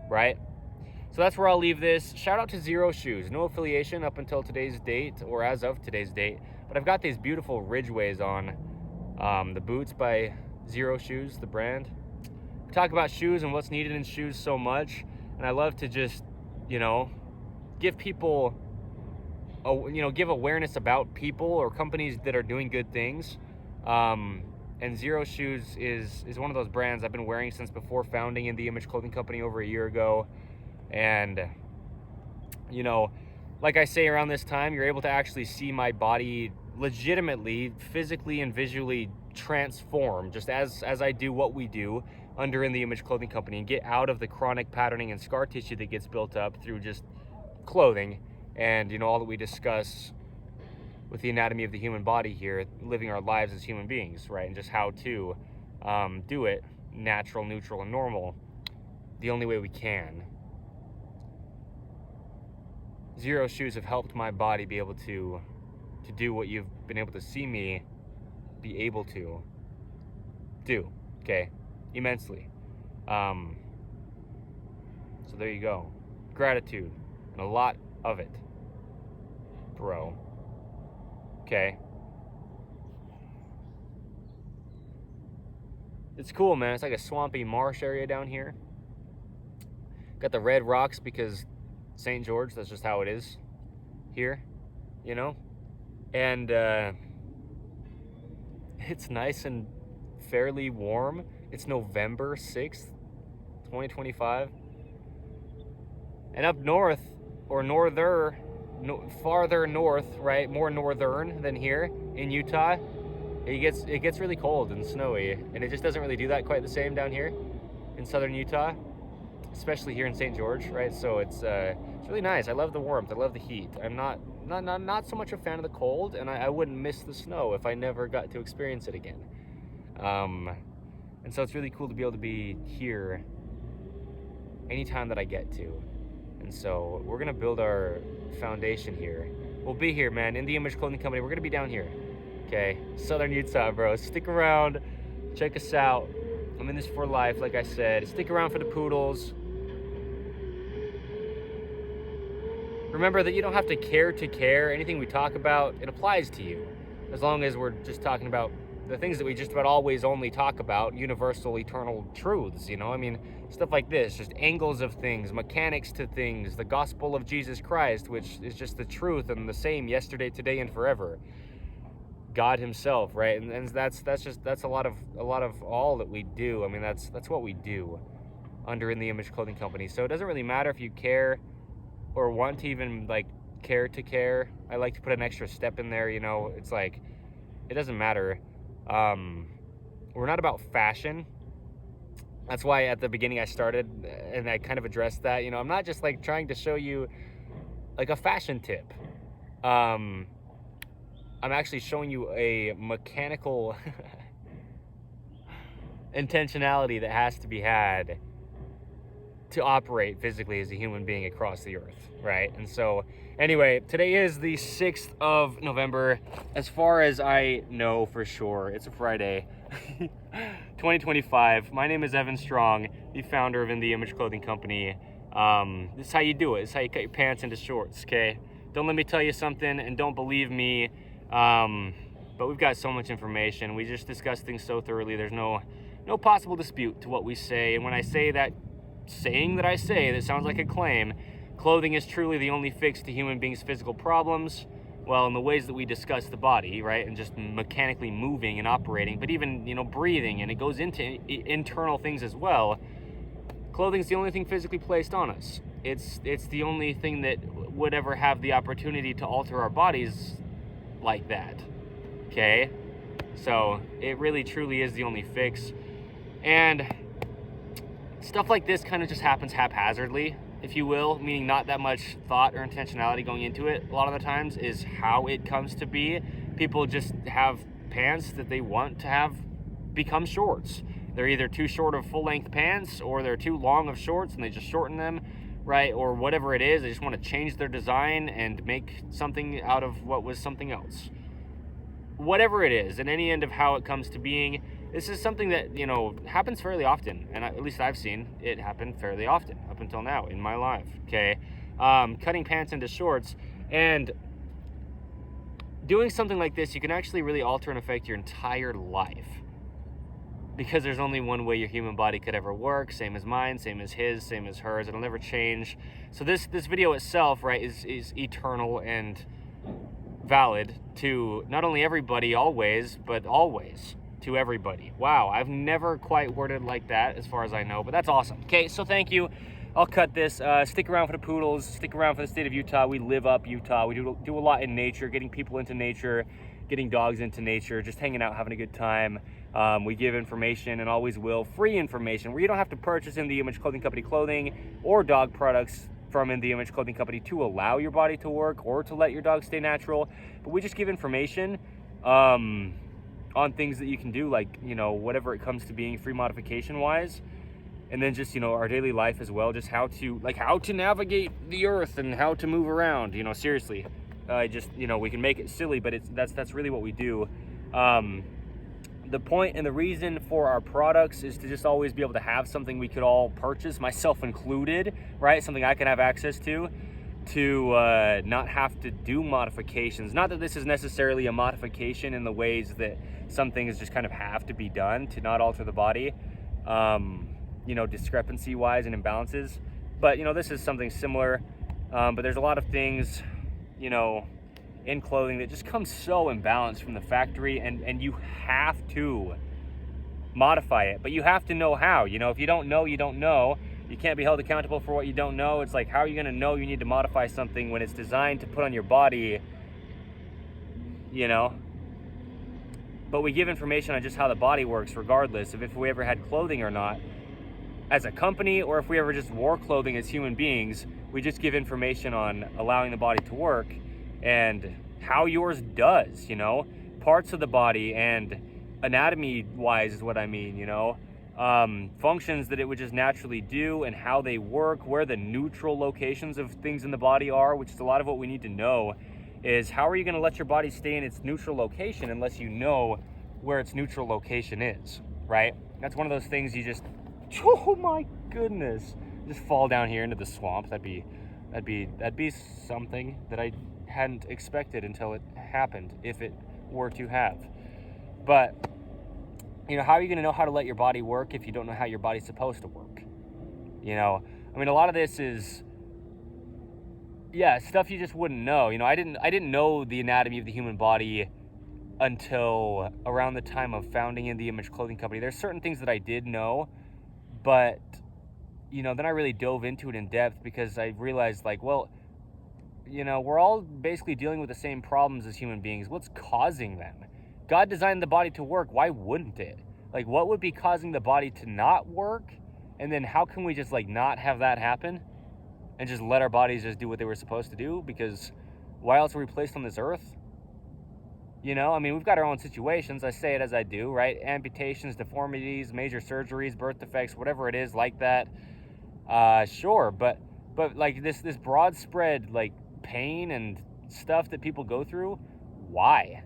right? So that's where I'll leave this. Shout out to Zero Shoes. No affiliation up until today's date, or as of today's date. But I've got these beautiful Ridgeways on. The boots by Zero Shoes, the brand. We talk about shoes and what's needed in shoes so much. And I love to just, give people, give awareness about people or companies that are doing good things. And Zero Shoes is one of those brands I've been wearing since before founding in the Image Clothing Company over a year ago. And, like I say, around this time, you're able to actually see my body legitimately, physically and visually transform, just as I do what we do under In the Image Clothing Company, and get out of the chronic patterning and scar tissue that gets built up through just clothing and, all that we discuss with the anatomy of the human body here, living our lives as human beings, right? And just how to do it natural, neutral, and normal the only way we can. Zero Shoes have helped my body be able to do what you've been able to see me be able to do, okay? Immensely. So there you go. Gratitude, and a lot of it, bro. Okay. It's cool, man. It's like a swampy marsh area down here. Got the red rocks because St. George, that's just how it is here, and it's nice and fairly warm. It's November 6th, 2025, and up north, or farther north, right, more northern than here in Utah, it gets really cold and snowy, and it just doesn't really do that quite the same down here in southern Utah, especially here in St. George, right? So it's really nice. I love the warmth. I love the heat. I'm not so much a fan of the cold, and I wouldn't miss the snow if I never got to experience it again. And so it's really cool to be able to be here anytime that I get to. And so we're gonna build our foundation here. We'll be here, man, in the Image Clothing Company. We're gonna be down here, okay? Southern Utah, bro. Stick around, check us out. I'm in this for life, like I said. Stick around for the poodles. Remember that you don't have to care. Anything we talk about, it applies to you. As long as we're just talking about the things that we just about always only talk about, universal, eternal truths, stuff like this, just angles of things, mechanics to things, the gospel of Jesus Christ, which is just the truth and the same yesterday, today, and forever. God himself, right? And that's a lot of all that we do. That's what we do under In the Image Clothing Company. So it doesn't really matter if you care or want to even care to care. I like to put an extra step in there, you know. It's like, it doesn't matter. We're not about fashion. That's why at the beginning I started and I kind of addressed that, you know. I'm not just like trying to show you like a fashion tip. I'm actually showing you a mechanical intentionality that has to be had to operate physically as a human being across the earth, right? And so anyway, today is the 6th of November. As far as I know for sure, it's a Friday. 2025. My name is Evan Strong, the founder of In the Image Clothing Company. This is how you do it. This is how you cut your pants into shorts, okay? Don't let me tell you something and don't believe me. But we've got so much information. We just discuss things so thoroughly. There's no possible dispute to what we say. And when I say that saying that I say that sounds like a claim, clothing is truly the only fix to human beings' physical problems. Well, in the ways that we discuss the body, right, and just mechanically moving and operating, but even, you know, breathing, and it goes into internal things as well. Clothing is the only thing physically placed on us. It's the only thing that would ever have the opportunity to alter our bodies like that. Okay? So it really truly is the only fix. And stuff like this kind of just happens haphazardly, if you will, meaning not that much thought or intentionality going into it. A lot of the times is how it comes to be. People just have pants that they want to have become shorts. They're either too short of full-length pants, or they're too long of shorts and they just shorten them, right? Or whatever it is, they just want to change their design and make something out of what was something else. Whatever it is, and any end of how it comes to being, this is something that, you know, happens fairly often, and at least I've seen it happen fairly often up until now in my life, okay? Cutting pants into shorts, and doing something like this, you can actually really alter and affect your entire life, because there's only one way your human body could ever work, same as mine, same as his, same as hers. It'll never change. So this video itself, right, is eternal and valid to not only everybody always, but always to everybody. Wow, I've never quite worded like that as far as I know, but that's awesome. Okay, so thank you. I'll cut this. Stick around for the poodles. Stick around for the state of Utah. We live up Utah. We do a lot in nature, getting people into nature, getting dogs into nature, just hanging out, having a good time. We give information and always will, free information, where you don't have to purchase In the Image Clothing Company clothing or dog products from In the Image Clothing Company to allow your body to work or to let your dog stay natural. But we just give information on things that you can do, like, you know, whatever it comes to being free modification wise. And then just, you know, our daily life as well, just how to navigate the earth and how to move around, you know, seriously. Just, you know, we can make it silly, but that's really what we do. The point and the reason for our products is to just always be able to have something we could all purchase, myself included, right? Something I can have access to not have to do modifications. Not that this is necessarily a modification in the ways that some things just kind of have to be done to not alter the body, you know, discrepancy wise and imbalances. But, you know, this is something similar. But there's a lot of things, you know, in clothing that just comes so imbalanced from the factory, and you have to modify it, but you have to know how. You know, if you don't know, you don't know. You can't be held accountable for what you don't know. It's like, how are you going to know you need to modify something when it's designed to put on your body, you know? But we give information on just how the body works, regardless of if we ever had clothing or not as a company, or if we ever just wore clothing as human beings. We just give information on allowing the body to work and how yours does, you know, parts of the body and anatomy wise is what I mean, you know, functions that it would just naturally do and how they work, where the neutral locations of things in the body are, which is a lot of what we need to know. Is how are you going to let your body stay in its neutral location unless you know where its neutral location is, right? That's one of those things you just, oh my goodness, just fall down here into the swamp. That'd be something that I hadn't expected until it happened, if it were to have. But, you know, how are you going to know how to let your body work if you don't know how your body's supposed to work? You know, I mean, a lot of this is, yeah, stuff you just wouldn't know. You know, I didn't know the anatomy of the human body until around the time of founding In the Image Clothing Company. There's certain things that I did know, but, you know, then I really dove into it in depth because I realized, like, well, we're all basically dealing with the same problems as human beings. What's causing them? God designed the body to work. Why wouldn't it? Like, what would be causing the body to not work? And then how can we just, like, not have that happen and just let our bodies just do what they were supposed to do? Because why else were we placed on this earth? I mean, we've got our own situations. I say it as I do, right? Amputations, deformities, major surgeries, birth defects, whatever it is like that. Sure, but like this broad spread, like, pain and stuff that people go through, why?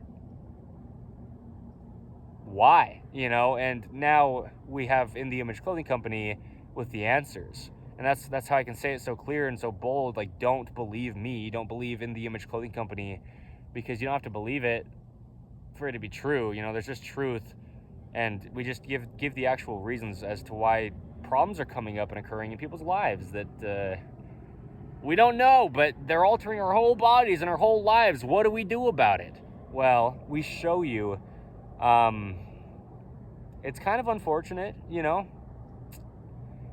And now we have In the Image Clothing Company with the answers. And that's how I can say it so clear and so bold. Like, don't believe me, don't believe In the Image Clothing Company, because you don't have to believe it for it to be true. There's just truth, and we just give the actual reasons as to why problems are coming up and occurring in people's lives that we don't know, but they're altering our whole bodies and our whole lives. What do we do about it? Well, we show you. It's kind of unfortunate,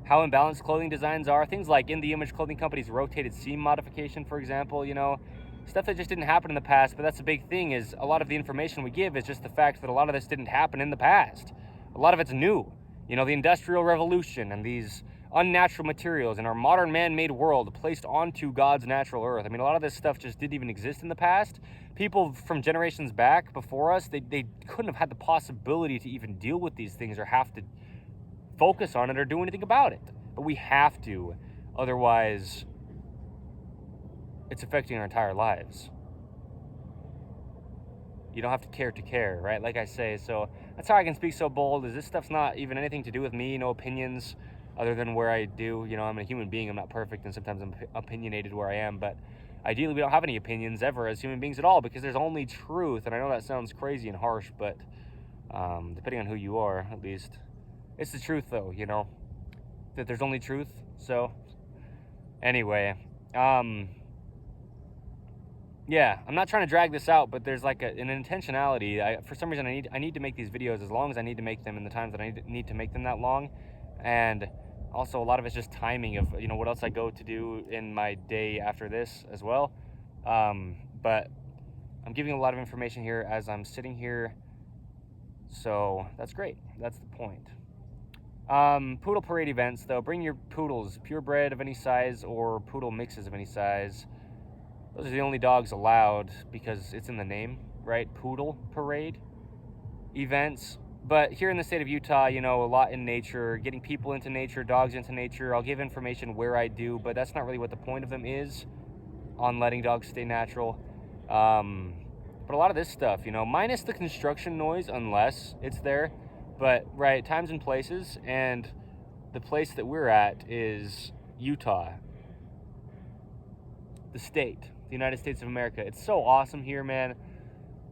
how imbalanced clothing designs are. Things like In the Image Clothing Company's rotated seam modification, for example, stuff that just didn't happen in the past. But that's the big thing, is a lot of the information we give is just the fact that a lot of this didn't happen in the past. A lot of it's new. The Industrial Revolution and these unnatural materials in our modern man-made world placed onto God's natural earth. I mean, a lot of this stuff just didn't even exist in the past. People from generations back before us, they couldn't have had the possibility to even deal with these things or have to focus on it or do anything about it. But we have to, otherwise it's affecting our entire lives. You don't have to care, right? Like I say, so that's how I can speak so bold, is this stuff's not even anything to do with me, no opinions other than where I do. I'm a human being, I'm not perfect, and sometimes I'm opinionated where I am, but ideally we don't have any opinions ever as human beings at all, because there's only truth. And I know that sounds crazy and harsh, but depending on who you are, at least, it's the truth though, that there's only truth. So anyway, yeah, I'm not trying to drag this out, but there's like an intentionality. For some reason, I need to make these videos as long as I need to make them in the times that I need to make them that long. And also a lot of it's just timing of, what else I go to do in my day after this as well. But I'm giving a lot of information here as I'm sitting here. So that's great. That's the point. Poodle parade events, though. Bring your poodles, purebred of any size or poodle mixes of any size. Those are the only dogs allowed because it's in the name, right? Poodle parade events. But here in the state of Utah, a lot in nature, getting people into nature, dogs into nature. I'll give information where I do, but that's not really what the point of them is, on letting dogs stay natural. But a lot of this stuff, minus the construction noise, unless it's there. But, right, times and places, and the place that we're at is Utah, the state, the United States of America. It's so awesome here, man.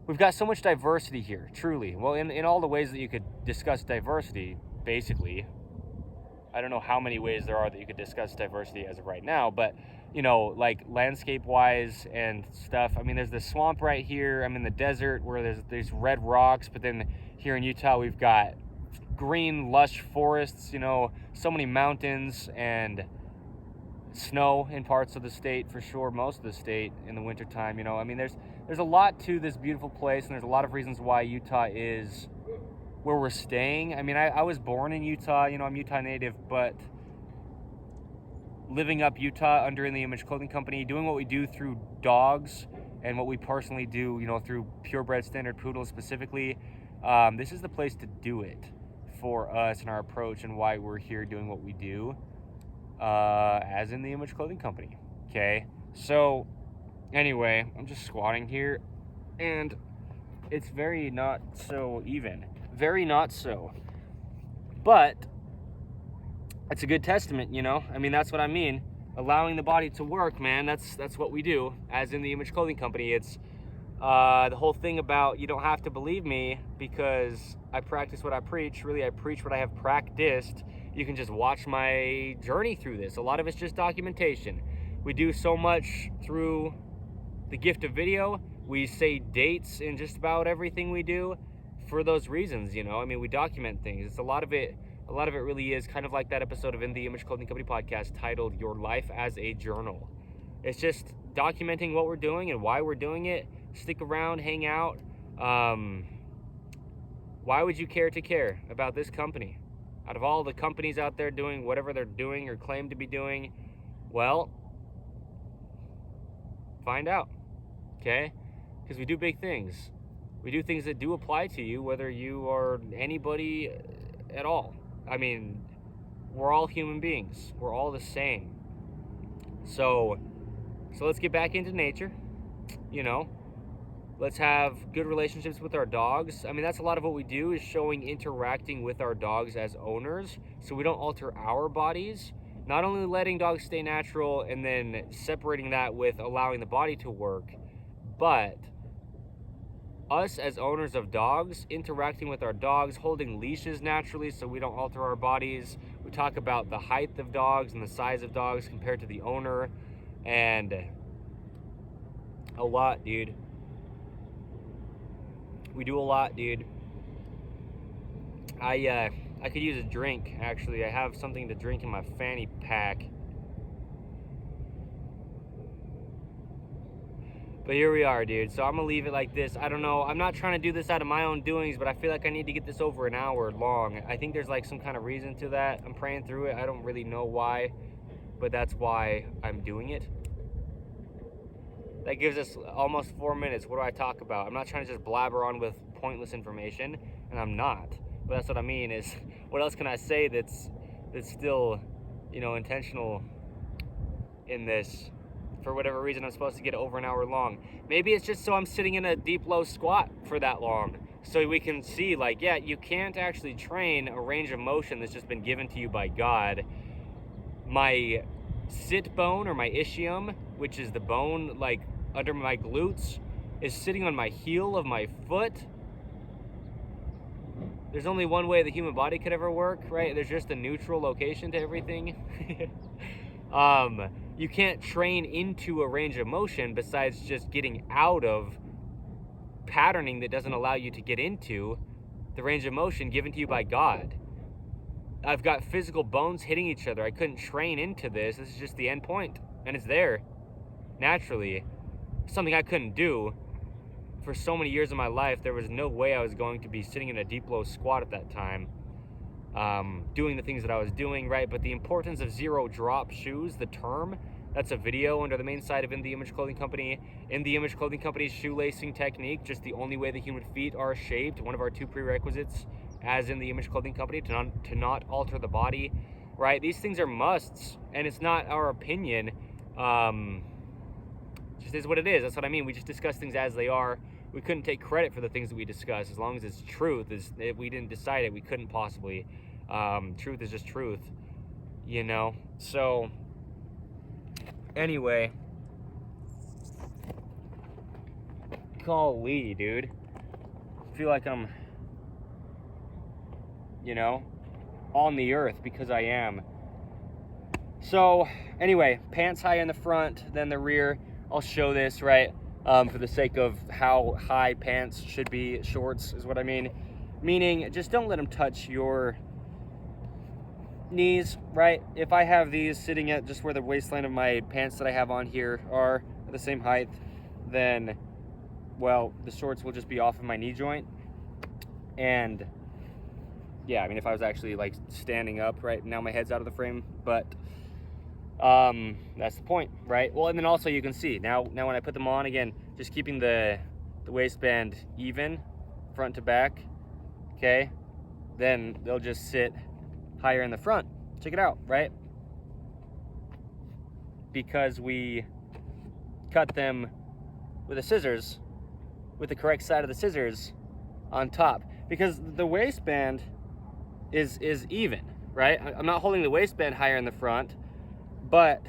We've got so much diversity here, truly. Well, in all the ways that you could discuss diversity, basically. I don't know how many ways there are that you could discuss diversity as of right now, but, like landscape-wise and stuff. I mean, there's the swamp right here. I'm in the desert where there's red rocks, but then here in Utah, we've got green, lush forests, so many mountains and snow in parts of the state, for sure, most of the state in the wintertime. I mean, there's a lot to this beautiful place, and there's a lot of reasons why Utah is where we're staying. I mean, I was born in Utah, I'm Utah native, but living up Utah under In the Image Clothing Company, doing what we do through dogs and what we personally do, through purebred standard poodles specifically, this is the place to do it for us and our approach and why we're here doing what we do as In the Image Clothing Company. Okay, so anyway, I'm just squatting here, and it's very not so even. Very not so. But it's a good testament, I mean, that's what I mean. Allowing the body to work, man, that's what we do as In the Image Clothing Company. It's the whole thing about you don't have to believe me because I practice what I preach. Really, I preach what I have practiced. You can just watch my journey through this. A lot of it's just documentation. We do so much through the gift of video. We say dates in just about everything we do for those reasons, I mean, we document things. It's a lot of it really is kind of like that episode of In the Image Clothing Company podcast titled Your Life as a Journal. It's just documenting what we're doing and why we're doing it. Stick around, hang out. Why would you care to care about this company? Out of all the companies out there doing whatever they're doing or claim to be doing, well, find out, okay? Because we do big things. We do things that do apply to you, whether you are anybody at all. I mean, we're all human beings. We're all the same. So let's get back into nature, you know. Let's have good relationships with our dogs. I mean, that's a lot of what we do, is interacting with our dogs as owners, so we don't alter our bodies. Not only letting dogs stay natural and then separating that with allowing the body to work, but us as owners of dogs, interacting with our dogs, holding leashes naturally so we don't alter our bodies. We talk about the height of dogs and the size of dogs compared to the owner, and a lot, dude. We do a lot, dude. I could use a drink, actually. I have something to drink in my fanny pack. But here we are, dude. So I'm gonna leave it like this. I don't know. I'm not trying to do this out of my own doings, but I feel like I need to get this over an hour long. I think there's like some kind of reason to that. I'm praying through it. I don't really know why, but that's why I'm doing it. That gives us almost 4 minutes. What do I talk about? I'm not trying to just blabber on with pointless information, and I'm not. But that's what I mean is, what else can I say that's still, you know, intentional in this? For whatever reason, I'm supposed to get it over an hour long. Maybe it's just so I'm sitting in a deep low squat for that long, so we can see, like, yeah, you can't actually train a range of motion that's just been given to you by God. My sit bone, or my ischium, which is the bone like under my glutes, is sitting on my heel of my foot. There's only one way the human body could ever work, right? There's just a neutral location to everything. You can't train into a range of motion besides just getting out of patterning that doesn't allow you to get into the range of motion given to you by God. I've got physical bones hitting each other. I couldn't train into this. This is just the end point, and it's there naturally. Something I couldn't do for so many years of my life. There was no way I was going to be sitting in a deep low squat at that time, doing the things that I was doing, right? But the importance of zero drop shoes, the term, that's a video under the main side of In The Image Clothing Company. In The Image Clothing Company's shoelacing technique, just the only way the human feet are shaped, one of our 2 prerequisites as In The Image Clothing Company, to not alter the body, right? These things are musts, and it's not our opinion. Just is what it is. That's what I mean. We just discuss things as they are. We couldn't take credit for the things that we discuss. As long as it's truth, if we didn't decide it, we couldn't possibly. Truth is just truth, you know? So, anyway. Golly, dude. I feel like I'm, you know, on the earth, because I am. So, anyway, pants high in the front, then the rear. I'll show this, right, for the sake of how high pants should be. Shorts is what I mean. Meaning, just don't let them touch your knees, right? If I have these sitting at just where the waistline of my pants that I have on here are the same height, then, well, the shorts will just be off of my knee joint. And, yeah, I mean, if I was actually, like, standing up, right, now my head's out of the frame, but that's the point, right? Well, and then also you can see now when I put them on, again, just keeping the waistband even front to back, okay, then they'll just sit higher in the front. Check it out, right? Because we cut them with the scissors, with the correct side of the scissors on top, because the waistband is even, right? I'm not holding the waistband higher in the front, but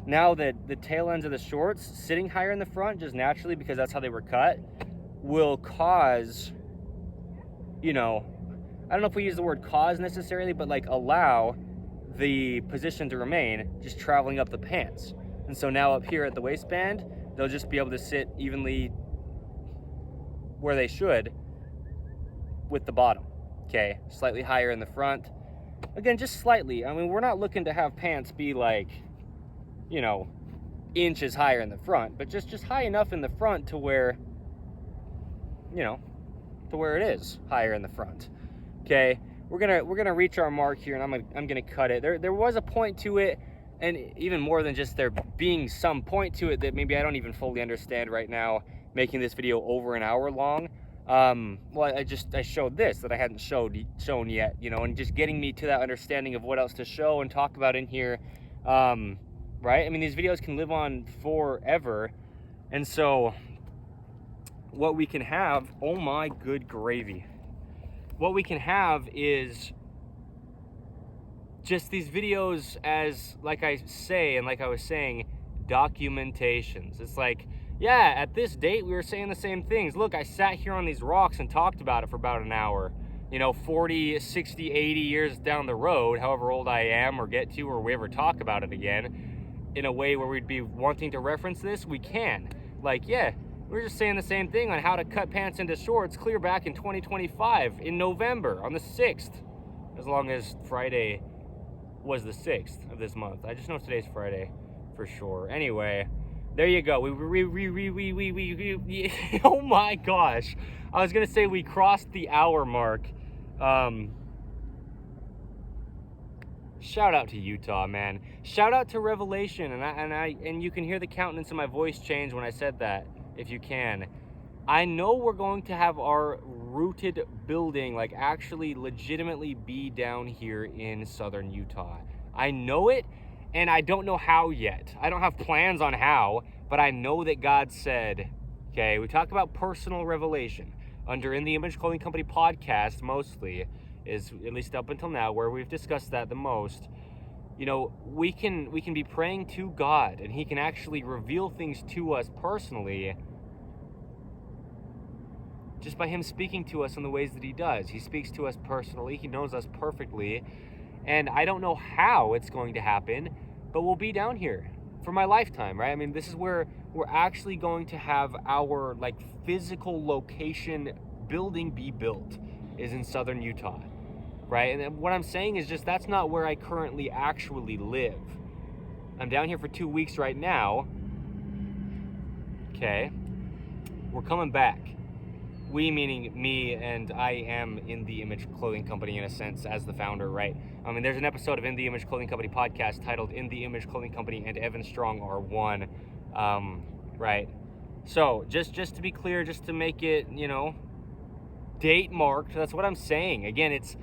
now the tail ends of the shorts sitting higher in the front, just naturally, because that's how they were cut, will cause, you know, I don't know if we use the word cause necessarily, but like allow the position to remain, just traveling up the pants. And so now up here at the waistband, they'll just be able to sit evenly where they should with the bottom, okay? Slightly higher in the front. Again, just slightly. I mean, we're not looking to have pants be like, you know, inches higher in the front, but just high enough in the front to where, you know, to where it is higher in the front. Okay, we're gonna reach our mark here, and I'm gonna cut it. There was a point to it, and even more than just there being some point to it that maybe I don't even fully understand right now, making this video over an hour long. Well, I showed this that I hadn't shown yet, you know, and just getting me to that understanding of what else to show and talk about in here. Right? I mean, these videos can live on forever, and so what we can have, oh my good gravy, what we can have is just these videos as, like I say, and like I was saying, documentations. It's like, yeah, at this date we were saying the same things. Look, I sat here on these rocks and talked about it for about an hour. You know, 40, 60, 80 years down the road, however old I am or get to, or we ever talk about it again, in a way where we'd be wanting to reference this, we can. Like, yeah, we're just saying the same thing on how to cut pants into shorts clear back in 2025 in November on the 6th, as long as Friday was the 6th of this month. I just know today's Friday for sure. Anyway, there you go. Oh my gosh. I was going to say we crossed the hour mark. Shout out to Utah, man. Shout out to Revelation, and you can hear the countenance in my voice change when I said that, if you can. I know we're going to have our rooted building, like, actually legitimately be down here in southern Utah. I know it, and I don't know how yet. I don't have plans on how, but I know that God said, okay, we talk about personal revelation under In the Image Clothing Company podcast, mostly, is at least up until now where we've discussed that the most. You know, we can be praying to God, and he can actually reveal things to us personally just by him speaking to us in the ways that he does. He speaks to us personally. He knows us perfectly. And I don't know how it's going to happen, but we'll be down here for my lifetime, right? I mean, this is where we're actually going to have our, like, physical location building be built, is in southern Utah, right? And what I'm saying is just that's not where I currently actually live. I'm down here for 2 weeks right now. Okay. We're coming back. We meaning me, and I am In the Image Clothing Company in a sense as the founder, right? I mean, there's an episode of In the Image Clothing Company podcast titled In the Image Clothing Company and Evan Strong are one, right? So just to be clear, just to make it, you know, date marked, that's what I'm saying. Again, it's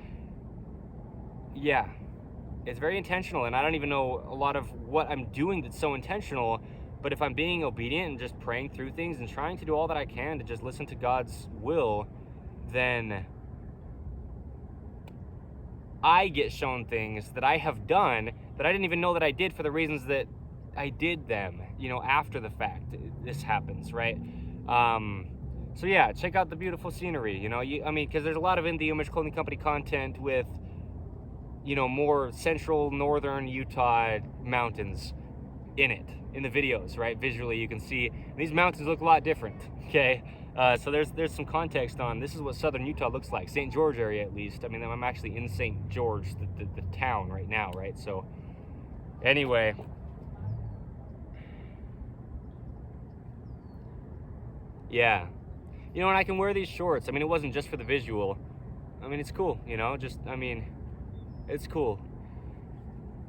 very intentional, and I don't even know a lot of what I'm doing that's so intentional. But if I'm being obedient and just praying through things and trying to do all that I can to just listen to God's will, then I get shown things that I have done that I didn't even know that I did for the reasons that I did them, you know, after the fact this happens, right? So yeah, check out the beautiful scenery, you know, I mean, because there's a lot of In the Image Clothing Company content with, you know, more central northern Utah mountains in it, in the videos, right? Visually you can see these mountains look a lot different, okay? So there's some context on this is what southern Utah looks like, St. George area at least. I mean, I'm actually in St. George, the town right now, right? So anyway, yeah, you know, and I can wear these shorts. I mean, it wasn't just for the visual. I mean, it's cool, you know, just, I mean, it's cool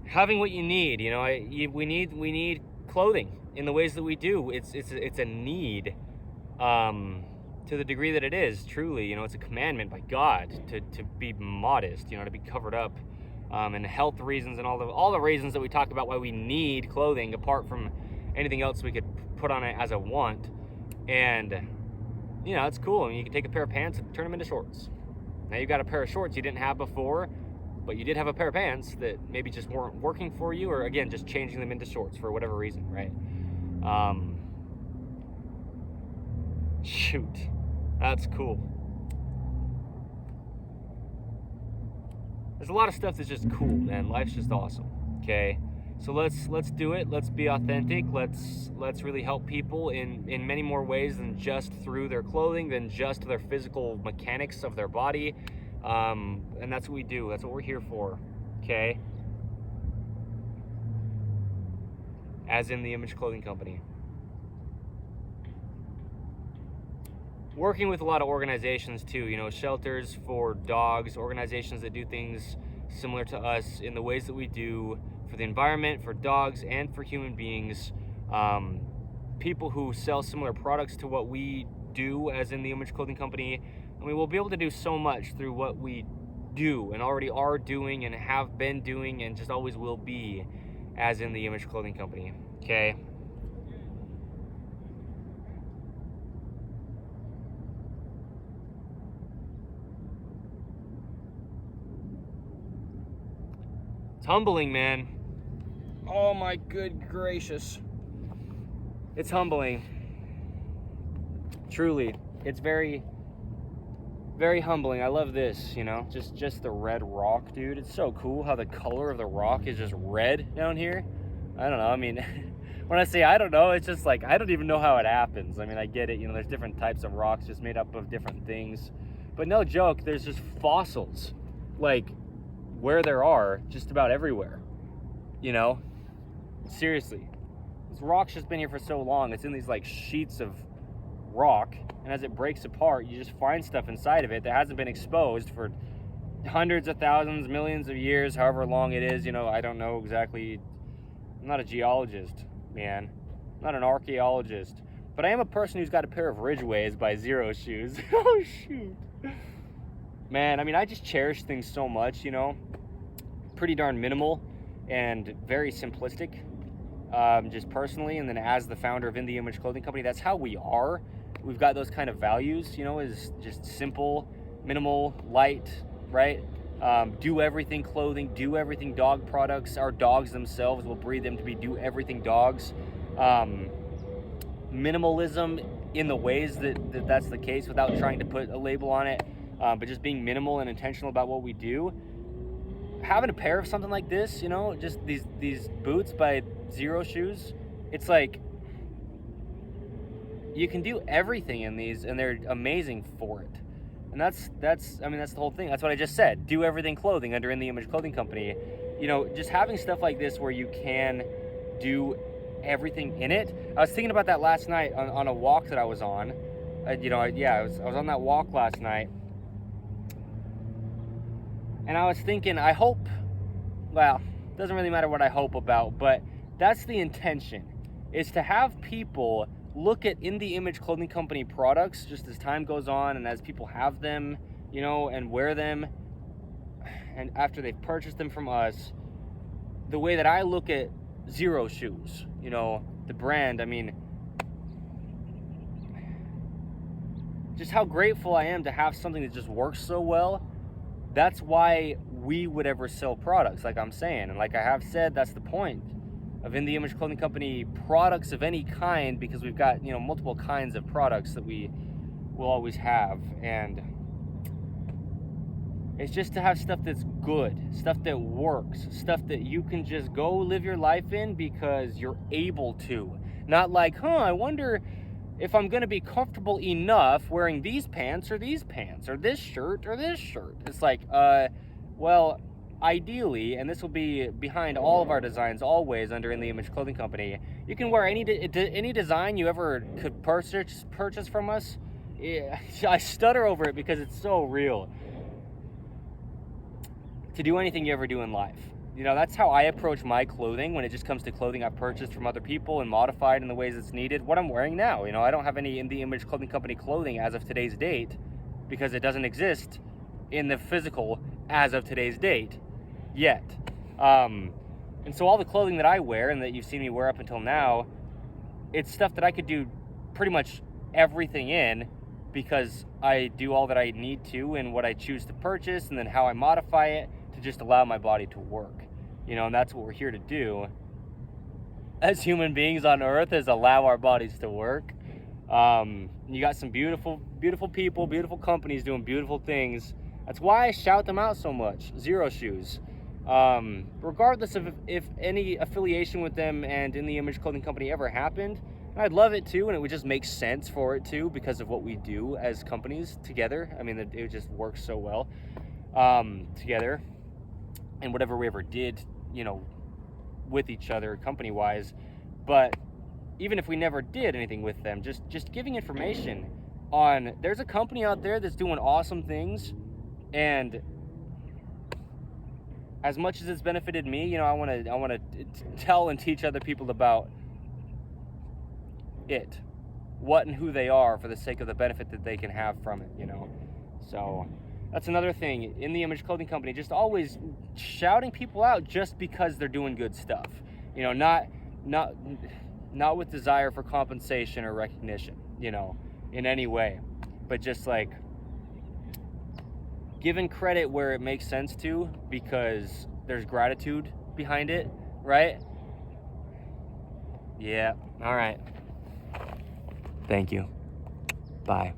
having what you need, you know. We need clothing in the ways that we do. It's a need, to the degree that it is truly, you know, it's a commandment by God to be modest, you know, to be covered up, and health reasons and all the reasons that we talk about why we need clothing apart from anything else we could put on it as a want. And you know, it's cool. I mean, you can take a pair of pants and turn them into shorts. Now you've got a pair of shorts you didn't have before, but you did have a pair of pants that maybe just weren't working for you, or again, just changing them into shorts for whatever reason, right? Shoot, that's cool. There's a lot of stuff that's just cool, man. Life's just awesome. Okay, so let's do it. Let's be authentic. Let's really help people in many more ways than just through their clothing, than just their physical mechanics of their body. And that's what we do. That's what we're here for. Okay. as in the Image Clothing Company. Working with a lot of organizations too, you know, shelters for dogs, organizations that do things similar to us in the ways that we do for the environment, for dogs, and for human beings. People who sell similar products to what we do as in the Image Clothing Company. I mean, we'll be able to do so much through what we do and already are doing and have been doing and just always will be as in the Image Clothing Company. Okay. It's humbling, man. Oh my good gracious. It's humbling. Truly. It's very, very humbling. I love this, you know, just the red rock, dude. It's so cool how the color of the rock is just red down here. I don't know. I mean, when I say I don't know, it's just like, I don't even know how it happens. I mean, I get it. You know, there's different types of rocks just made up of different things. But no joke, there's just fossils, like, where there are just about everywhere, you know. Seriously, this rock's just been here for so long. It's in these like sheets of rock, and as it breaks apart, you just find stuff inside of it that hasn't been exposed for hundreds of thousands, millions of years, however long it is. You know, I don't know exactly. I'm not a geologist, man. I'm not an archaeologist, but I am a person who's got a pair of Ridgeways by Zero shoes. Oh shoot, man. I mean, I just cherish things so much, you know. Pretty darn minimal and very simplistic, just personally. And then as the founder of In The Image Clothing Company, that's how we are. We've got those kind of values, you know, is just simple, minimal, light, right? Do everything clothing, do everything dog products. Our dogs themselves will breed them to be do everything dogs. Minimalism in the ways that's the case without trying to put a label on it, but just being minimal and intentional about what we do. Having a pair of something like this, you know, just these boots by Zero shoes, it's like you can do everything in these and they're amazing for it. And that's I mean, that's the whole thing. That's what I just said. Do everything clothing under In The Image Clothing Company. You know, just having stuff like this where you can do everything in it. I was thinking about that last night on a walk that I was on. I was on that walk last night. And I was thinking, I hope, well, it doesn't really matter what I hope about, but that's the intention, is to have people look at In The Image Clothing Company products just as time goes on and as people have them, you know, and wear them, and after they've purchased them from us, the way that I look at Zero shoes, you know, the brand. I mean, just how grateful I am to have something that just works so well. That's why we would ever sell products, like I'm saying. And like I have said, that's the point of In The Image Clothing Company products of any kind, because we've got, you know, multiple kinds of products that we will always have. And it's just to have stuff that's good, stuff that works, stuff that you can just go live your life in because you're able to. Not like, I wonder if I'm going to be comfortable enough wearing these pants or this shirt or this shirt. It's like, well, ideally, and this will be behind all of our designs always under In The Image Clothing Company, you can wear any design you ever could purchase from us. Yeah, I stutter over it because it's so real. To do anything you ever do in life. You know, that's how I approach my clothing when it just comes to clothing I've purchased from other people and modified in the ways it's needed. What I'm wearing now, you know, I don't have any In The Image Clothing Company clothing as of today's date because it doesn't exist in the physical as of today's date yet. And so all the clothing that I wear and that you've seen me wear up until now, it's stuff that I could do pretty much everything in because I do all that I need to and what I choose to purchase and then how I modify it to just allow my body to work, you know. And that's what we're here to do as human beings on earth, is allow our bodies to work. You got some beautiful people, beautiful companies doing beautiful things. That's why I shout them out so much. Zero shoes, regardless of if any affiliation with them and In The Image Clothing Company ever happened. And I'd love it too, and it would just make sense for it too because of what we do as companies together. I mean, it just works so well together. And whatever we ever did, you know, with each other company-wise, But even if we never did anything with them, just giving information on, there's a company out there that's doing awesome things, and as much as it's benefited me, you know, I want to tell and teach other people about it, what and who they are, for the sake of the benefit that they can have from it, you know. So that's another thing in the Image Clothing Company, just always shouting people out just because they're doing good stuff, you know, not with desire for compensation or recognition, you know, in any way, but just like giving credit where it makes sense to, because there's gratitude behind it, right? Yeah. All right. Thank you. Bye.